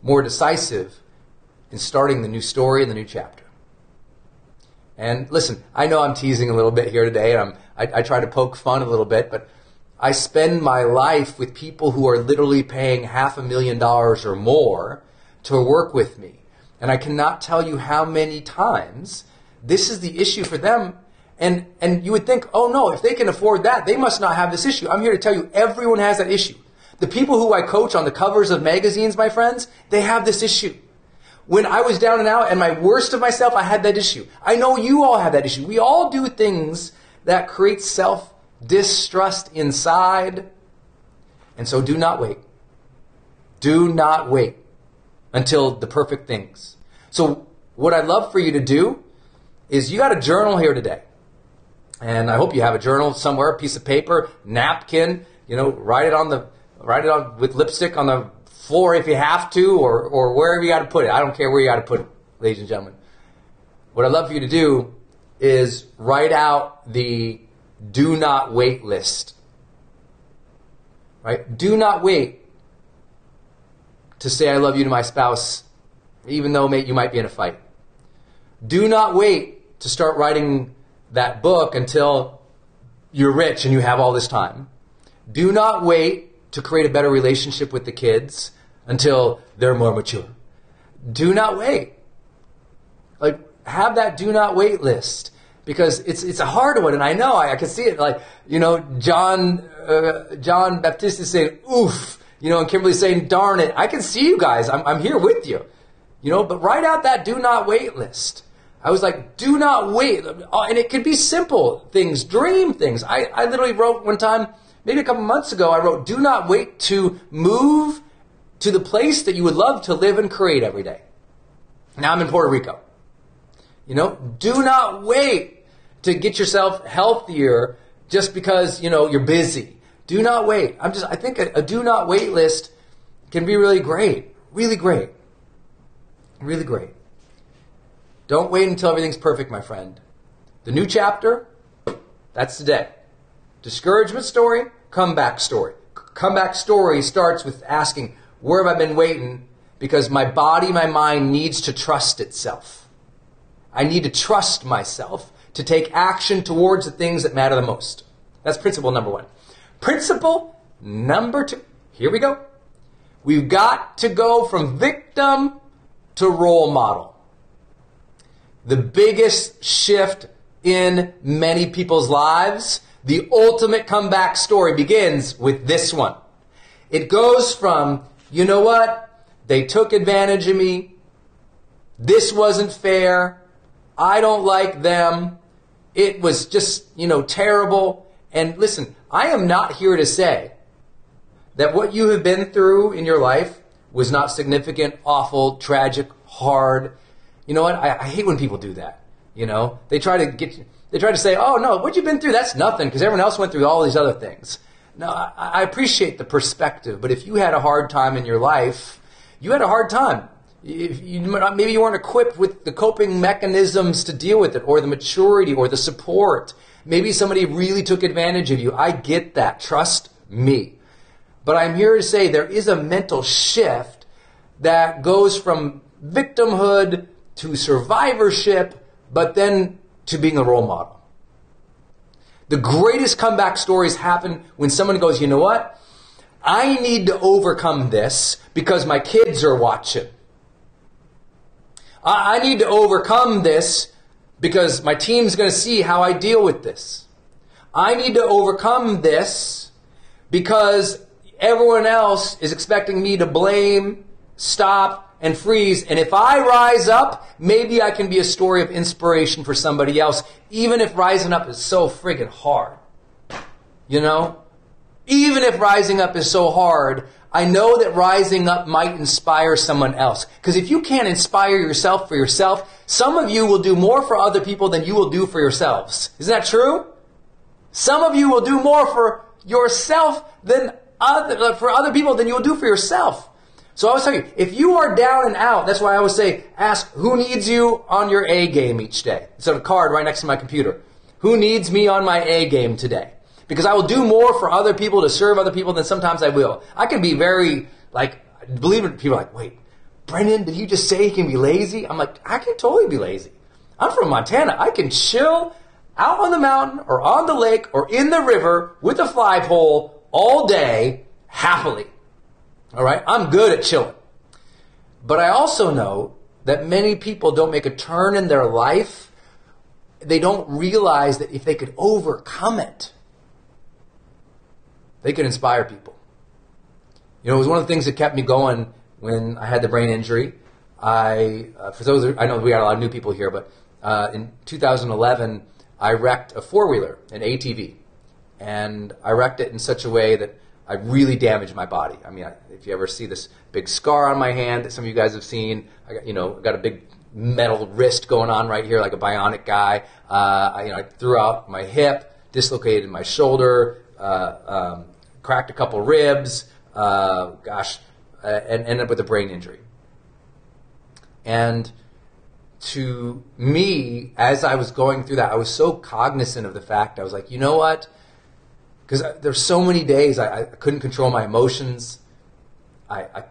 more decisive in starting the new story and the new chapter. And listen, I know I'm teasing a little bit here today. And I try to poke fun a little bit, but I spend my life with people who are literally paying $500,000 or more to work with me. And I cannot tell you how many times this is the issue for them. And you would think, oh no, if they can afford that, they must not have this issue. I'm here to tell you, everyone has that issue. The people who I coach on the covers of magazines, my friends, they have this issue. When I was down and out and my worst of myself, I had that issue. I know you all have that issue. We all do things that create self-distrust inside. And so do not wait. Do not wait until the perfect things. So what I'd love for you to do is you got a journal here today. And I hope you have a journal somewhere, a piece of paper, napkin, write it on with lipstick on the floor if you have to, or wherever you got to put it. I don't care where you got to put it, ladies and gentlemen. What I'd love for you to do is write out the do not wait list. Right? Do not wait to say I love you to my spouse, even though you might be in a fight. Do not wait to start writing that book until you're rich and you have all this time. Do not wait to create a better relationship with the kids until they're more mature. Do not wait. Have that do not wait list, because it's a hard one, and I know I can see it. John Baptiste is saying oof, and Kimberly's saying darn it. I can see you guys. I'm here with you, But write out that do not wait list. I was like, do not wait, and it could be simple things, dream things. I literally wrote one time, maybe a couple months ago, I wrote, do not wait to move to the place that you would love to live and create every day. Now I'm in Puerto Rico. Do not wait to get yourself healthier just because, you're busy. Do not wait. I think a do not wait list can be really great. Really great. Really great. Don't wait until everything's perfect, my friend. The new chapter, that's today. Discouragement story, comeback story. Comeback story starts with asking, where have I been waiting? Because my body, my mind needs to trust itself. I need to trust myself to take action towards the things that matter the most. That's principle number 1. Principle number 2. Here we go. We've got to go from victim to role model. The biggest shift in many people's lives, the ultimate comeback story, begins with this one. It goes from, you know what? They took advantage of me. This wasn't fair. I don't like them. It was just, terrible. And listen, I am not here to say that what you have been through in your life was not significant, awful, tragic, hard. You know what? I hate when people do that. They try to say, oh no, what you've been through, that's nothing because everyone else went through all these other things. No, I appreciate the perspective, but if you had a hard time in your life, you had a hard time. Maybe you weren't equipped with the coping mechanisms to deal with it, or the maturity, or the support. Maybe somebody really took advantage of you. I get that. Trust me. But I'm here to say there is a mental shift that goes from victimhood to survivorship, but then to being a role model. The greatest comeback stories happen when someone goes, you know what? I need to overcome this because my kids are watching. I need to overcome this because my team's going to see how I deal with this. I need to overcome this because everyone else is expecting me to blame, stop, and freeze. And if I rise up, maybe I can be a story of inspiration for somebody else, even if rising up is so friggin' hard. You know? Even if rising up is so hard, I know that rising up might inspire someone else. Because if you can't inspire yourself for yourself, some of you will do more for other people than you will do for yourselves. Isn't that true? Some of you will do more for yourself than for other people than you will do for yourself. So I always tell you, if you are down and out, that's why I always say, ask who needs you on your A game each day. It's on a card right next to my computer. Who needs me on my A game today? Because I will do more for other people to serve other people than sometimes I will. I can be very, believe it, people are like, wait, Brendon, did you just say he can be lazy? I'm like, I can totally be lazy. I'm from Montana. I can chill out on the mountain or on the lake or in the river with a fly pole all day happily. All right? I'm good at chilling. But I also know that many people don't make a turn in their life. They don't realize that if they could overcome it, they could inspire people. You know, it was one of the things that kept me going when I had the brain injury. I know we got a lot of new people here, but in 2011, I wrecked a four-wheeler, an ATV. And I wrecked it in such a way that I really damaged my body. I mean, if you ever see this big scar on my hand that some of you guys have seen, I got a big metal wrist going on right here like a bionic guy. I threw out my hip, dislocated my shoulder, cracked a couple ribs, and ended up with a brain injury. And to me, as I was going through that, I was so cognizant of the fact, I was like, you know what? Because there's so many days I couldn't control my emotions. I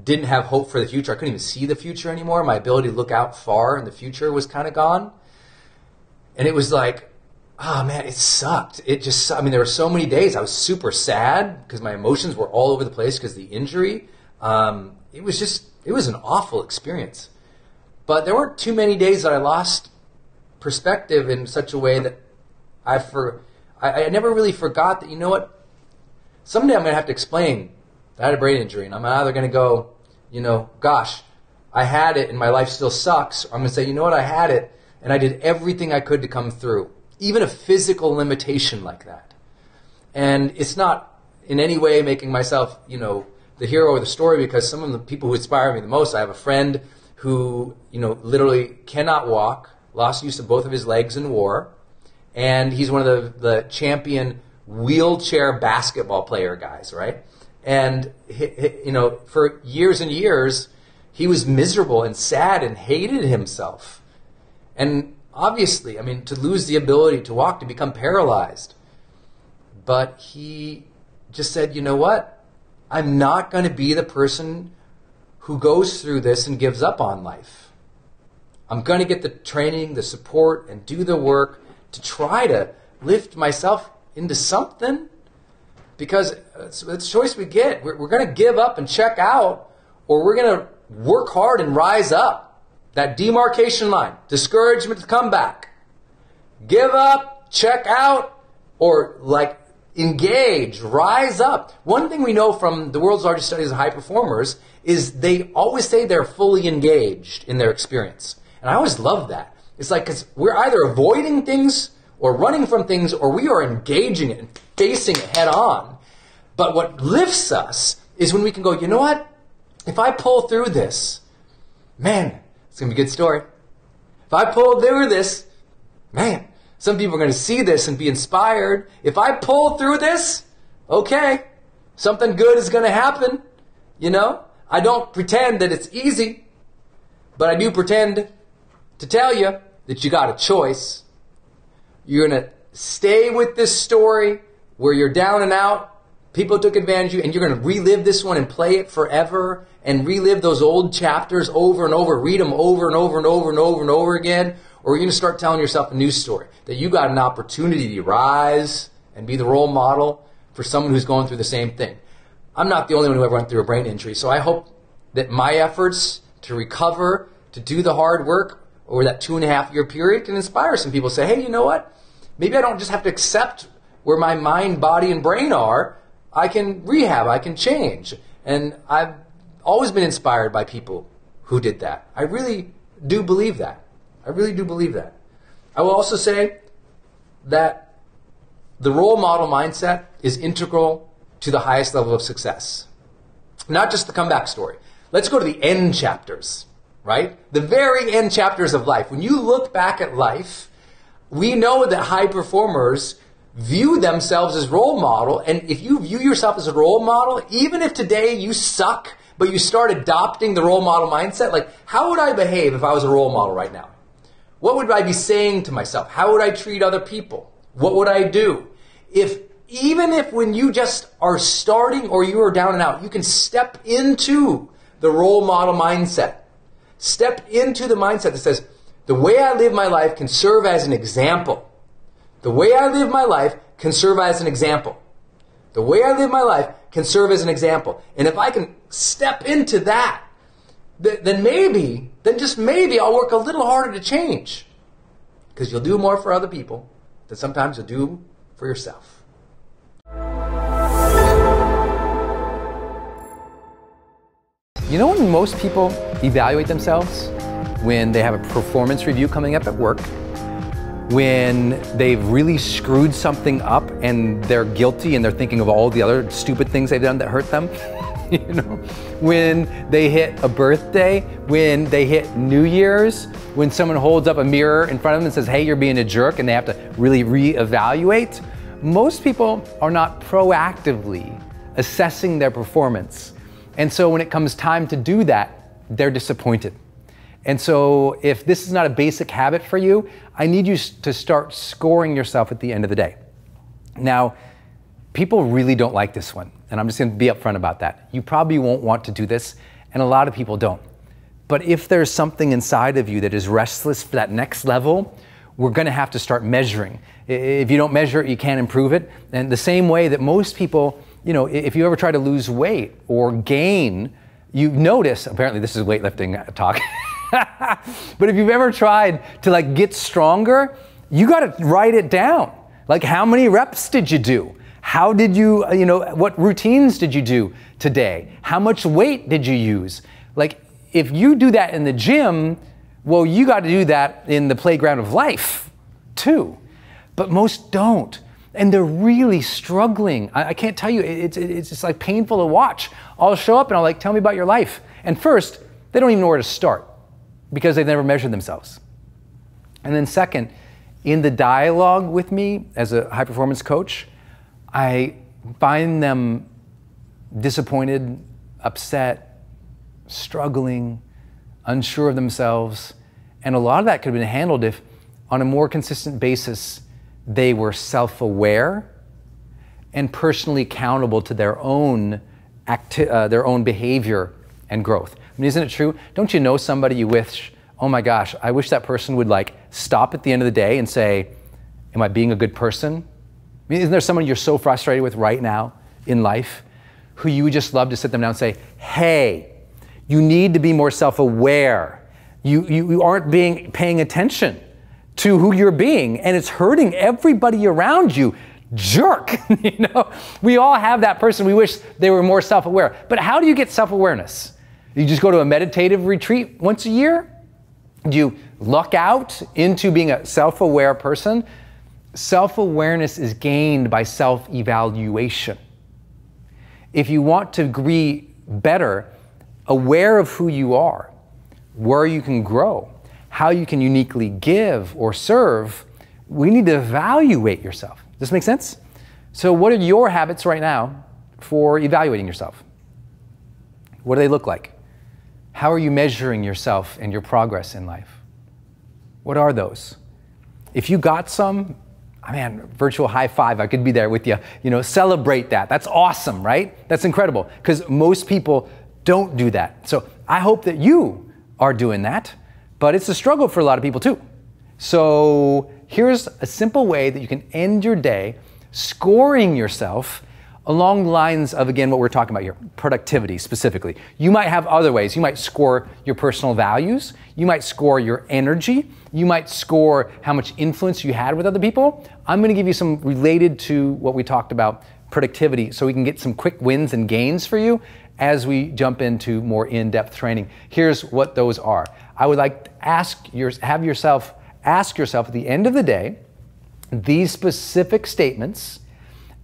didn't have hope for the future. I couldn't even see the future anymore. My ability to look out far in the future was kind of gone. And it was like, oh man, it sucked. There were so many days I was super sad because my emotions were all over the place because of the injury. It was an awful experience. But there weren't too many days that I lost perspective in such a way that I never really forgot that, you know what, someday I'm going to have to explain that I had a brain injury. And I'm either going to go, gosh, I had it and my life still sucks. Or I'm going to say, you know what, I had it and I did everything I could to come through. Even a physical limitation like that. And it's not in any way making myself, the hero of the story, because some of the people who inspire me the most, I have a friend who, literally cannot walk, lost use of both of his legs in war, and he's one of the champion wheelchair basketball player guys, right? And, for years and years, he was miserable and sad and hated himself. And obviously, to lose the ability to walk, to become paralyzed. But he just said, you know what? I'm not going to be the person who goes through this and gives up on life. I'm going to get the training, the support, and do the work to try to lift myself into something. Because it's the choice we get. We're going to give up and check out, or we're going to work hard and rise up. That demarcation line, discouragement to come back. Give up, check out, or engage, rise up. One thing we know from the world's largest studies of high performers is they always say they're fully engaged in their experience. And I always love that. It's like, because we're either avoiding things or running from things, or we are engaging it and facing it head on. But what lifts us is when we can go, you know what? If I pull through this, man, it's going to be a good story. If I pull through this, man, some people are going to see this and be inspired. If I pull through this, okay, something good is going to happen. I don't pretend that it's easy, but I do pretend to tell you that you got a choice. You're going to stay with this story where you're down and out, people took advantage of you, and you're going to relive this one and play it forever and relive those old chapters over and over, read them over and over and over and over and over again, or you're going to start telling yourself a new story, that you got an opportunity to rise and be the role model for someone who's going through the same thing. I'm not the only one who ever went through a brain injury, so I hope that my efforts to recover, to do the hard work over that 2.5-year period can inspire some people to say, hey, you know what? Maybe I don't just have to accept where my mind, body, and brain are. I can rehab, I can change. And I've always been inspired by people who did that. I really do believe that. I really do believe that. I will also say that the role model mindset is integral to the highest level of success. Not just the comeback story. Let's go to the end chapters, right? The very end chapters of life. When you look back at life, we know that high performers view themselves as role model. And if you view yourself as a role model, even if today you suck, but you start adopting the role model mindset, like how would I behave if I was a role model right now? What would I be saying to myself? How would I treat other people? What would I do? Even if when you just are starting or you are down and out, you can step into the role model mindset. Step into the mindset that says, the way I live my life can serve as an example. The way I live my life can serve as an example. The way I live my life can serve as an example. And if I can step into that, then just maybe I'll work a little harder to change. Because you'll do more for other people than sometimes you'll do for yourself. You know when most people evaluate themselves? When they have a performance review coming up at work, when they've really screwed something up and they're guilty and they're thinking of all the other stupid things they've done that hurt them. You know, when they hit a birthday, when they hit New Year's, when someone holds up a mirror in front of them and says, hey, you're being a jerk, and they have to really reevaluate. Most people are not proactively assessing their performance. And so when it comes time to do that, they're disappointed. And so if this is not a basic habit for you, I need you to start scoring yourself at the end of the day. Now, people really don't like this one, and I'm just going to be upfront about that. You probably won't want to do this, and a lot of people don't. But if there's something inside of you that is restless for that next level, we're going to have to start measuring. If you don't measure it, you can't improve it. And the same way that most people, you know, if you ever try to lose weight or gain, you notice, apparently this is weightlifting talk, but if you've ever tried to like get stronger, you got to write it down. Like how many reps did you do? How did you, what routines did you do today? How much weight did you use? Like if you do that in the gym, well, you got to do that in the playground of life too. But most don't. And they're really struggling. I can't tell you, it's just like painful to watch. I'll show up and I'll like, tell me about your life. And first, they don't even know where to start because they've never measured themselves. And then second, in the dialogue with me as a high performance coach, I find them disappointed, upset, struggling, unsure of themselves. And a lot of that could have been handled if on a more consistent basis, they were self-aware and personally accountable to their own behavior and growth. I mean, isn't it true? Don't you know somebody you wish, oh my gosh, I wish that person would like stop at the end of the day and say, am I being a good person? I mean, isn't there someone you're so frustrated with right now in life who you would just love to sit them down and say, hey, you need to be more self-aware. You aren't paying attention to who you're being, and it's hurting everybody around you. Jerk. We all have that person we wish they were more self-aware. But how do you get self-awareness? You just go to a meditative retreat once a year? Do you luck out into being a self-aware person? Self-awareness is gained by self-evaluation. If you want to be better, aware of who you are, where you can grow, how you can uniquely give or serve, we need to evaluate yourself. Does this make sense? So what are your habits right now for evaluating yourself? What do they look like? How are you measuring yourself and your progress in life? What are those? If you got some, man, virtual high five, I could be there with you. Celebrate that. That's awesome, right? That's incredible, because most people don't do that. So I hope that you are doing that. But it's a struggle for a lot of people too. So here's a simple way that you can end your day scoring yourself along the lines of, again, what we're talking about here, productivity specifically. You might have other ways. You might score your personal values. You might score your energy. You might score how much influence you had with other people. I'm going to give you some related to what we talked about, productivity, so we can get some quick wins and gains for you. as we jump into more in-depth training. Here's what those are. I would like to ask yourself at the end of the day these specific statements,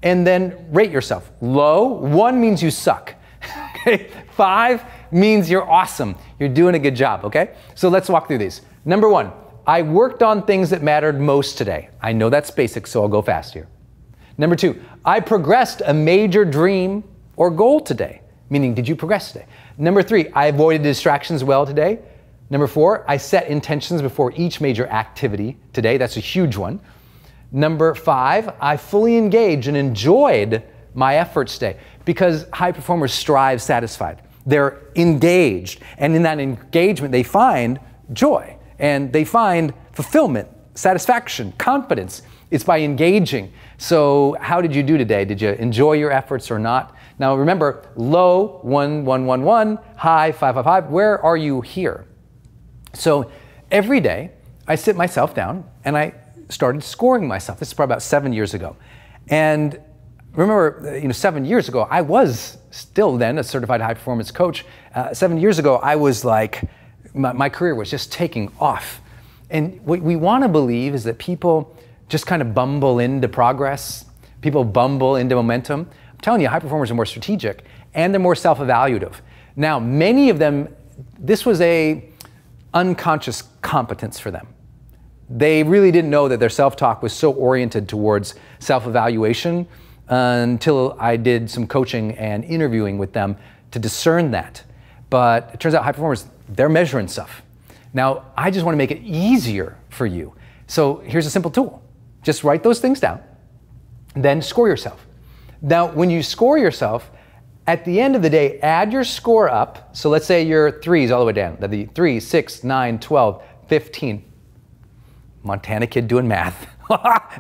and then rate yourself. Low, 1 means you suck. Okay? 5 means you're awesome. You're doing a good job, okay? So let's walk through these. Number 1, I worked on things that mattered most today. I know that's basic, so I'll go fast here. Number 2, I progressed a major dream or goal today. Meaning, did you progress today? Number 3, I avoided distractions well today. Number 4, I set intentions before each major activity today. That's a huge one. Number 5, I fully engaged and enjoyed my efforts today, because high performers strive satisfied. They're engaged, and in that engagement, they find joy, and they find fulfillment, satisfaction, confidence. It's by engaging. So how did you do today? Did you enjoy your efforts or not? Now remember, low, 1, 1, 1, 1, high, 5, 5, 5. Where are you here? So every day, I sit myself down and I started scoring myself. This is probably about 7 years ago. And remember, 7 years ago, I was still then a certified high performance coach. 7 years ago, I was like, my career was just taking off. And what we want to believe is that people just kind of bumble into progress. People bumble into momentum. I'm telling you, high performers are more strategic and they're more self-evaluative. Now, many of them, this was a unconscious competence for them. They really didn't know that their self-talk was so oriented towards self-evaluation until I did some coaching and interviewing with them to discern that. But it turns out high performers, they're measuring stuff. Now, I just want to make it easier for you. So here's a simple tool. Just write those things down, then score yourself. Now, when you score yourself, at the end of the day, add your score up. So let's say your 3s all the way down. That'd be 3, 6, 9, 12, 15. Montana kid doing math.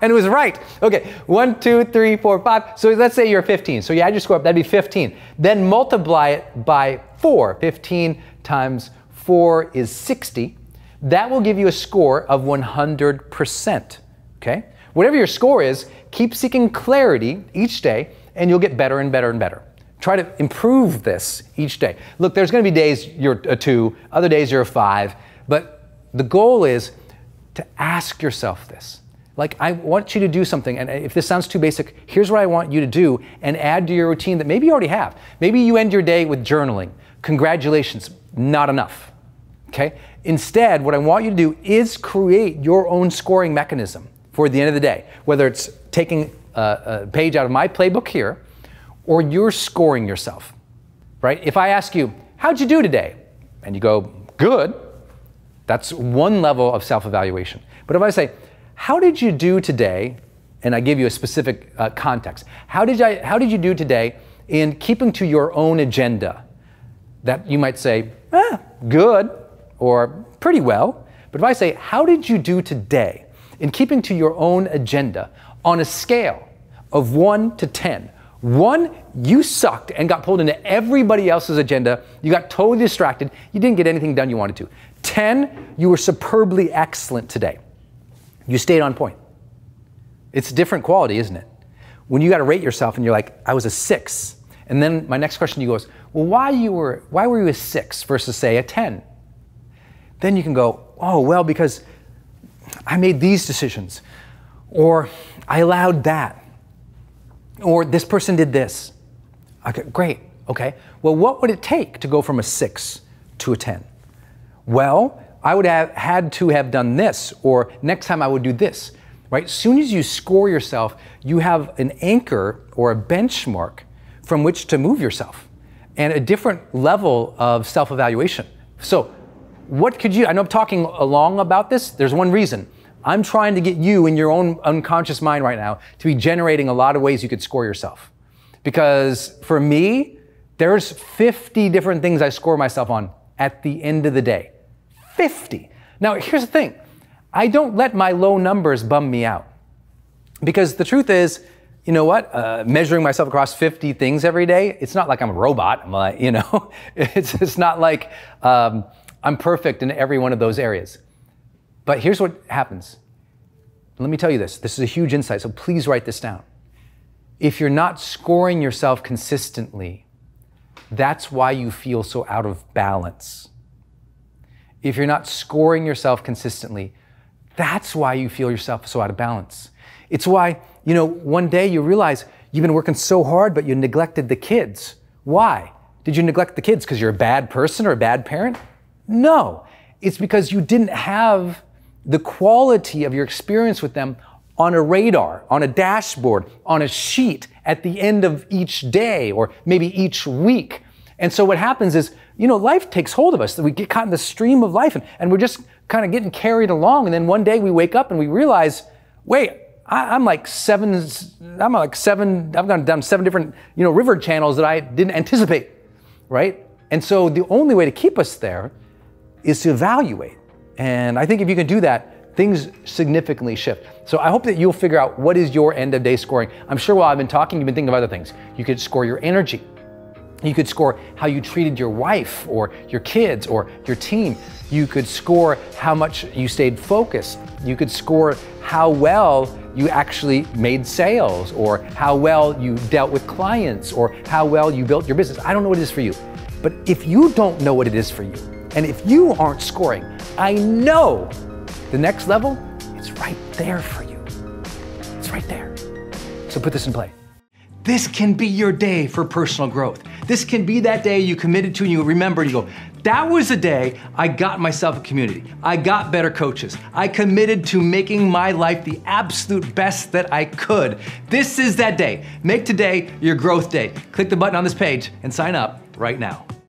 And it was right. Okay, 1, 2, 3, 4, 5. So let's say you're 15. So you add your score up, that'd be 15. Then multiply it by 4. 15 times 4 is 60. That will give you a score of 100%. Okay? Whatever your score is, keep seeking clarity each day, and you'll get better and better and better. Try to improve this each day. Look, there's going to be days you're a 2, other days you're a 5, but the goal is to ask yourself this. Like, I want you to do something, and if this sounds too basic, here's what I want you to do, and add to your routine that maybe you already have. Maybe you end your day with journaling. Congratulations, not enough. Okay? Instead, what I want you to do is create your own scoring mechanism for the end of the day, whether it's taking a page out of my playbook here, or you're scoring yourself, right? If I ask you, how'd you do today? And you go, good. That's one level of self-evaluation. But if I say, how did you do today? And I give you a specific context. How did you do today in keeping to your own agenda? That you might say, good, or pretty well. But if I say, how did you do today in keeping to your own agenda on a scale of 1 to 10? 1, you sucked and got pulled into everybody else's agenda. You got totally distracted. You didn't get anything done you wanted to. 10, you were superbly excellent today. You stayed on point. It's a different quality, isn't it? When you got to rate yourself and you're like, I was a 6. And then my next question to you goes, well, why were you a 6 versus, say, a 10? Then you can go, oh, well, because I made these decisions, or I allowed that, or this person did this. Okay, great, okay. Well, what would it take to go from a 6 to a 10? Well, I would have had to have done this, or next time I would do this, right? As soon as you score yourself, you have an anchor or a benchmark from which to move yourself, and a different level of self-evaluation. So what could you, I know I'm talking along about this, there's one reason. I'm trying to get you in your own unconscious mind right now to be generating a lot of ways you could score yourself. Because for me, there's 50 different things I score myself on at the end of the day. 50. Now, here's the thing. I don't let my low numbers bum me out. Because the truth is, you know what? Measuring myself across 50 things every day, it's not like I'm a robot. I'm like, it's not like I'm perfect in every one of those areas. But here's what happens. Let me tell you this. This is a huge insight, so please write this down. If you're not scoring yourself consistently, That's why you feel so out of balance. If you're not scoring yourself consistently, that's why you feel yourself so out of balance. It's why, one day you realize you've been working so hard, but you neglected the kids. Why? Did you neglect the kids because you're a bad person or a bad parent? No, it's because you didn't have the quality of your experience with them on a radar, on a dashboard, on a sheet at the end of each day or maybe each week. And so what happens is, life takes hold of us. We get caught in the stream of life and we're just kind of getting carried along. And then one day we wake up and we realize, wait, I've gone down 7 different, river channels that I didn't anticipate, right? And so the only way to keep us there is to evaluate. And I think if you can do that, things significantly shift. So I hope that you'll figure out what is your end of day scoring. I'm sure while I've been talking, you've been thinking of other things. You could score your energy. You could score how you treated your wife or your kids or your team. You could score how much you stayed focused. You could score how well you actually made sales or how well you dealt with clients or how well you built your business. I don't know what it is for you. But if you don't know what it is for you, and if you aren't scoring, I know the next level is right there for you. It's right there. So put this in play. This can be your day for personal growth. This can be that day you committed to and you remember and you go, that was the day I got myself a community. I got better coaches. I committed to making my life the absolute best that I could. This is that day. Make today your growth day. Click the button on this page and sign up right now.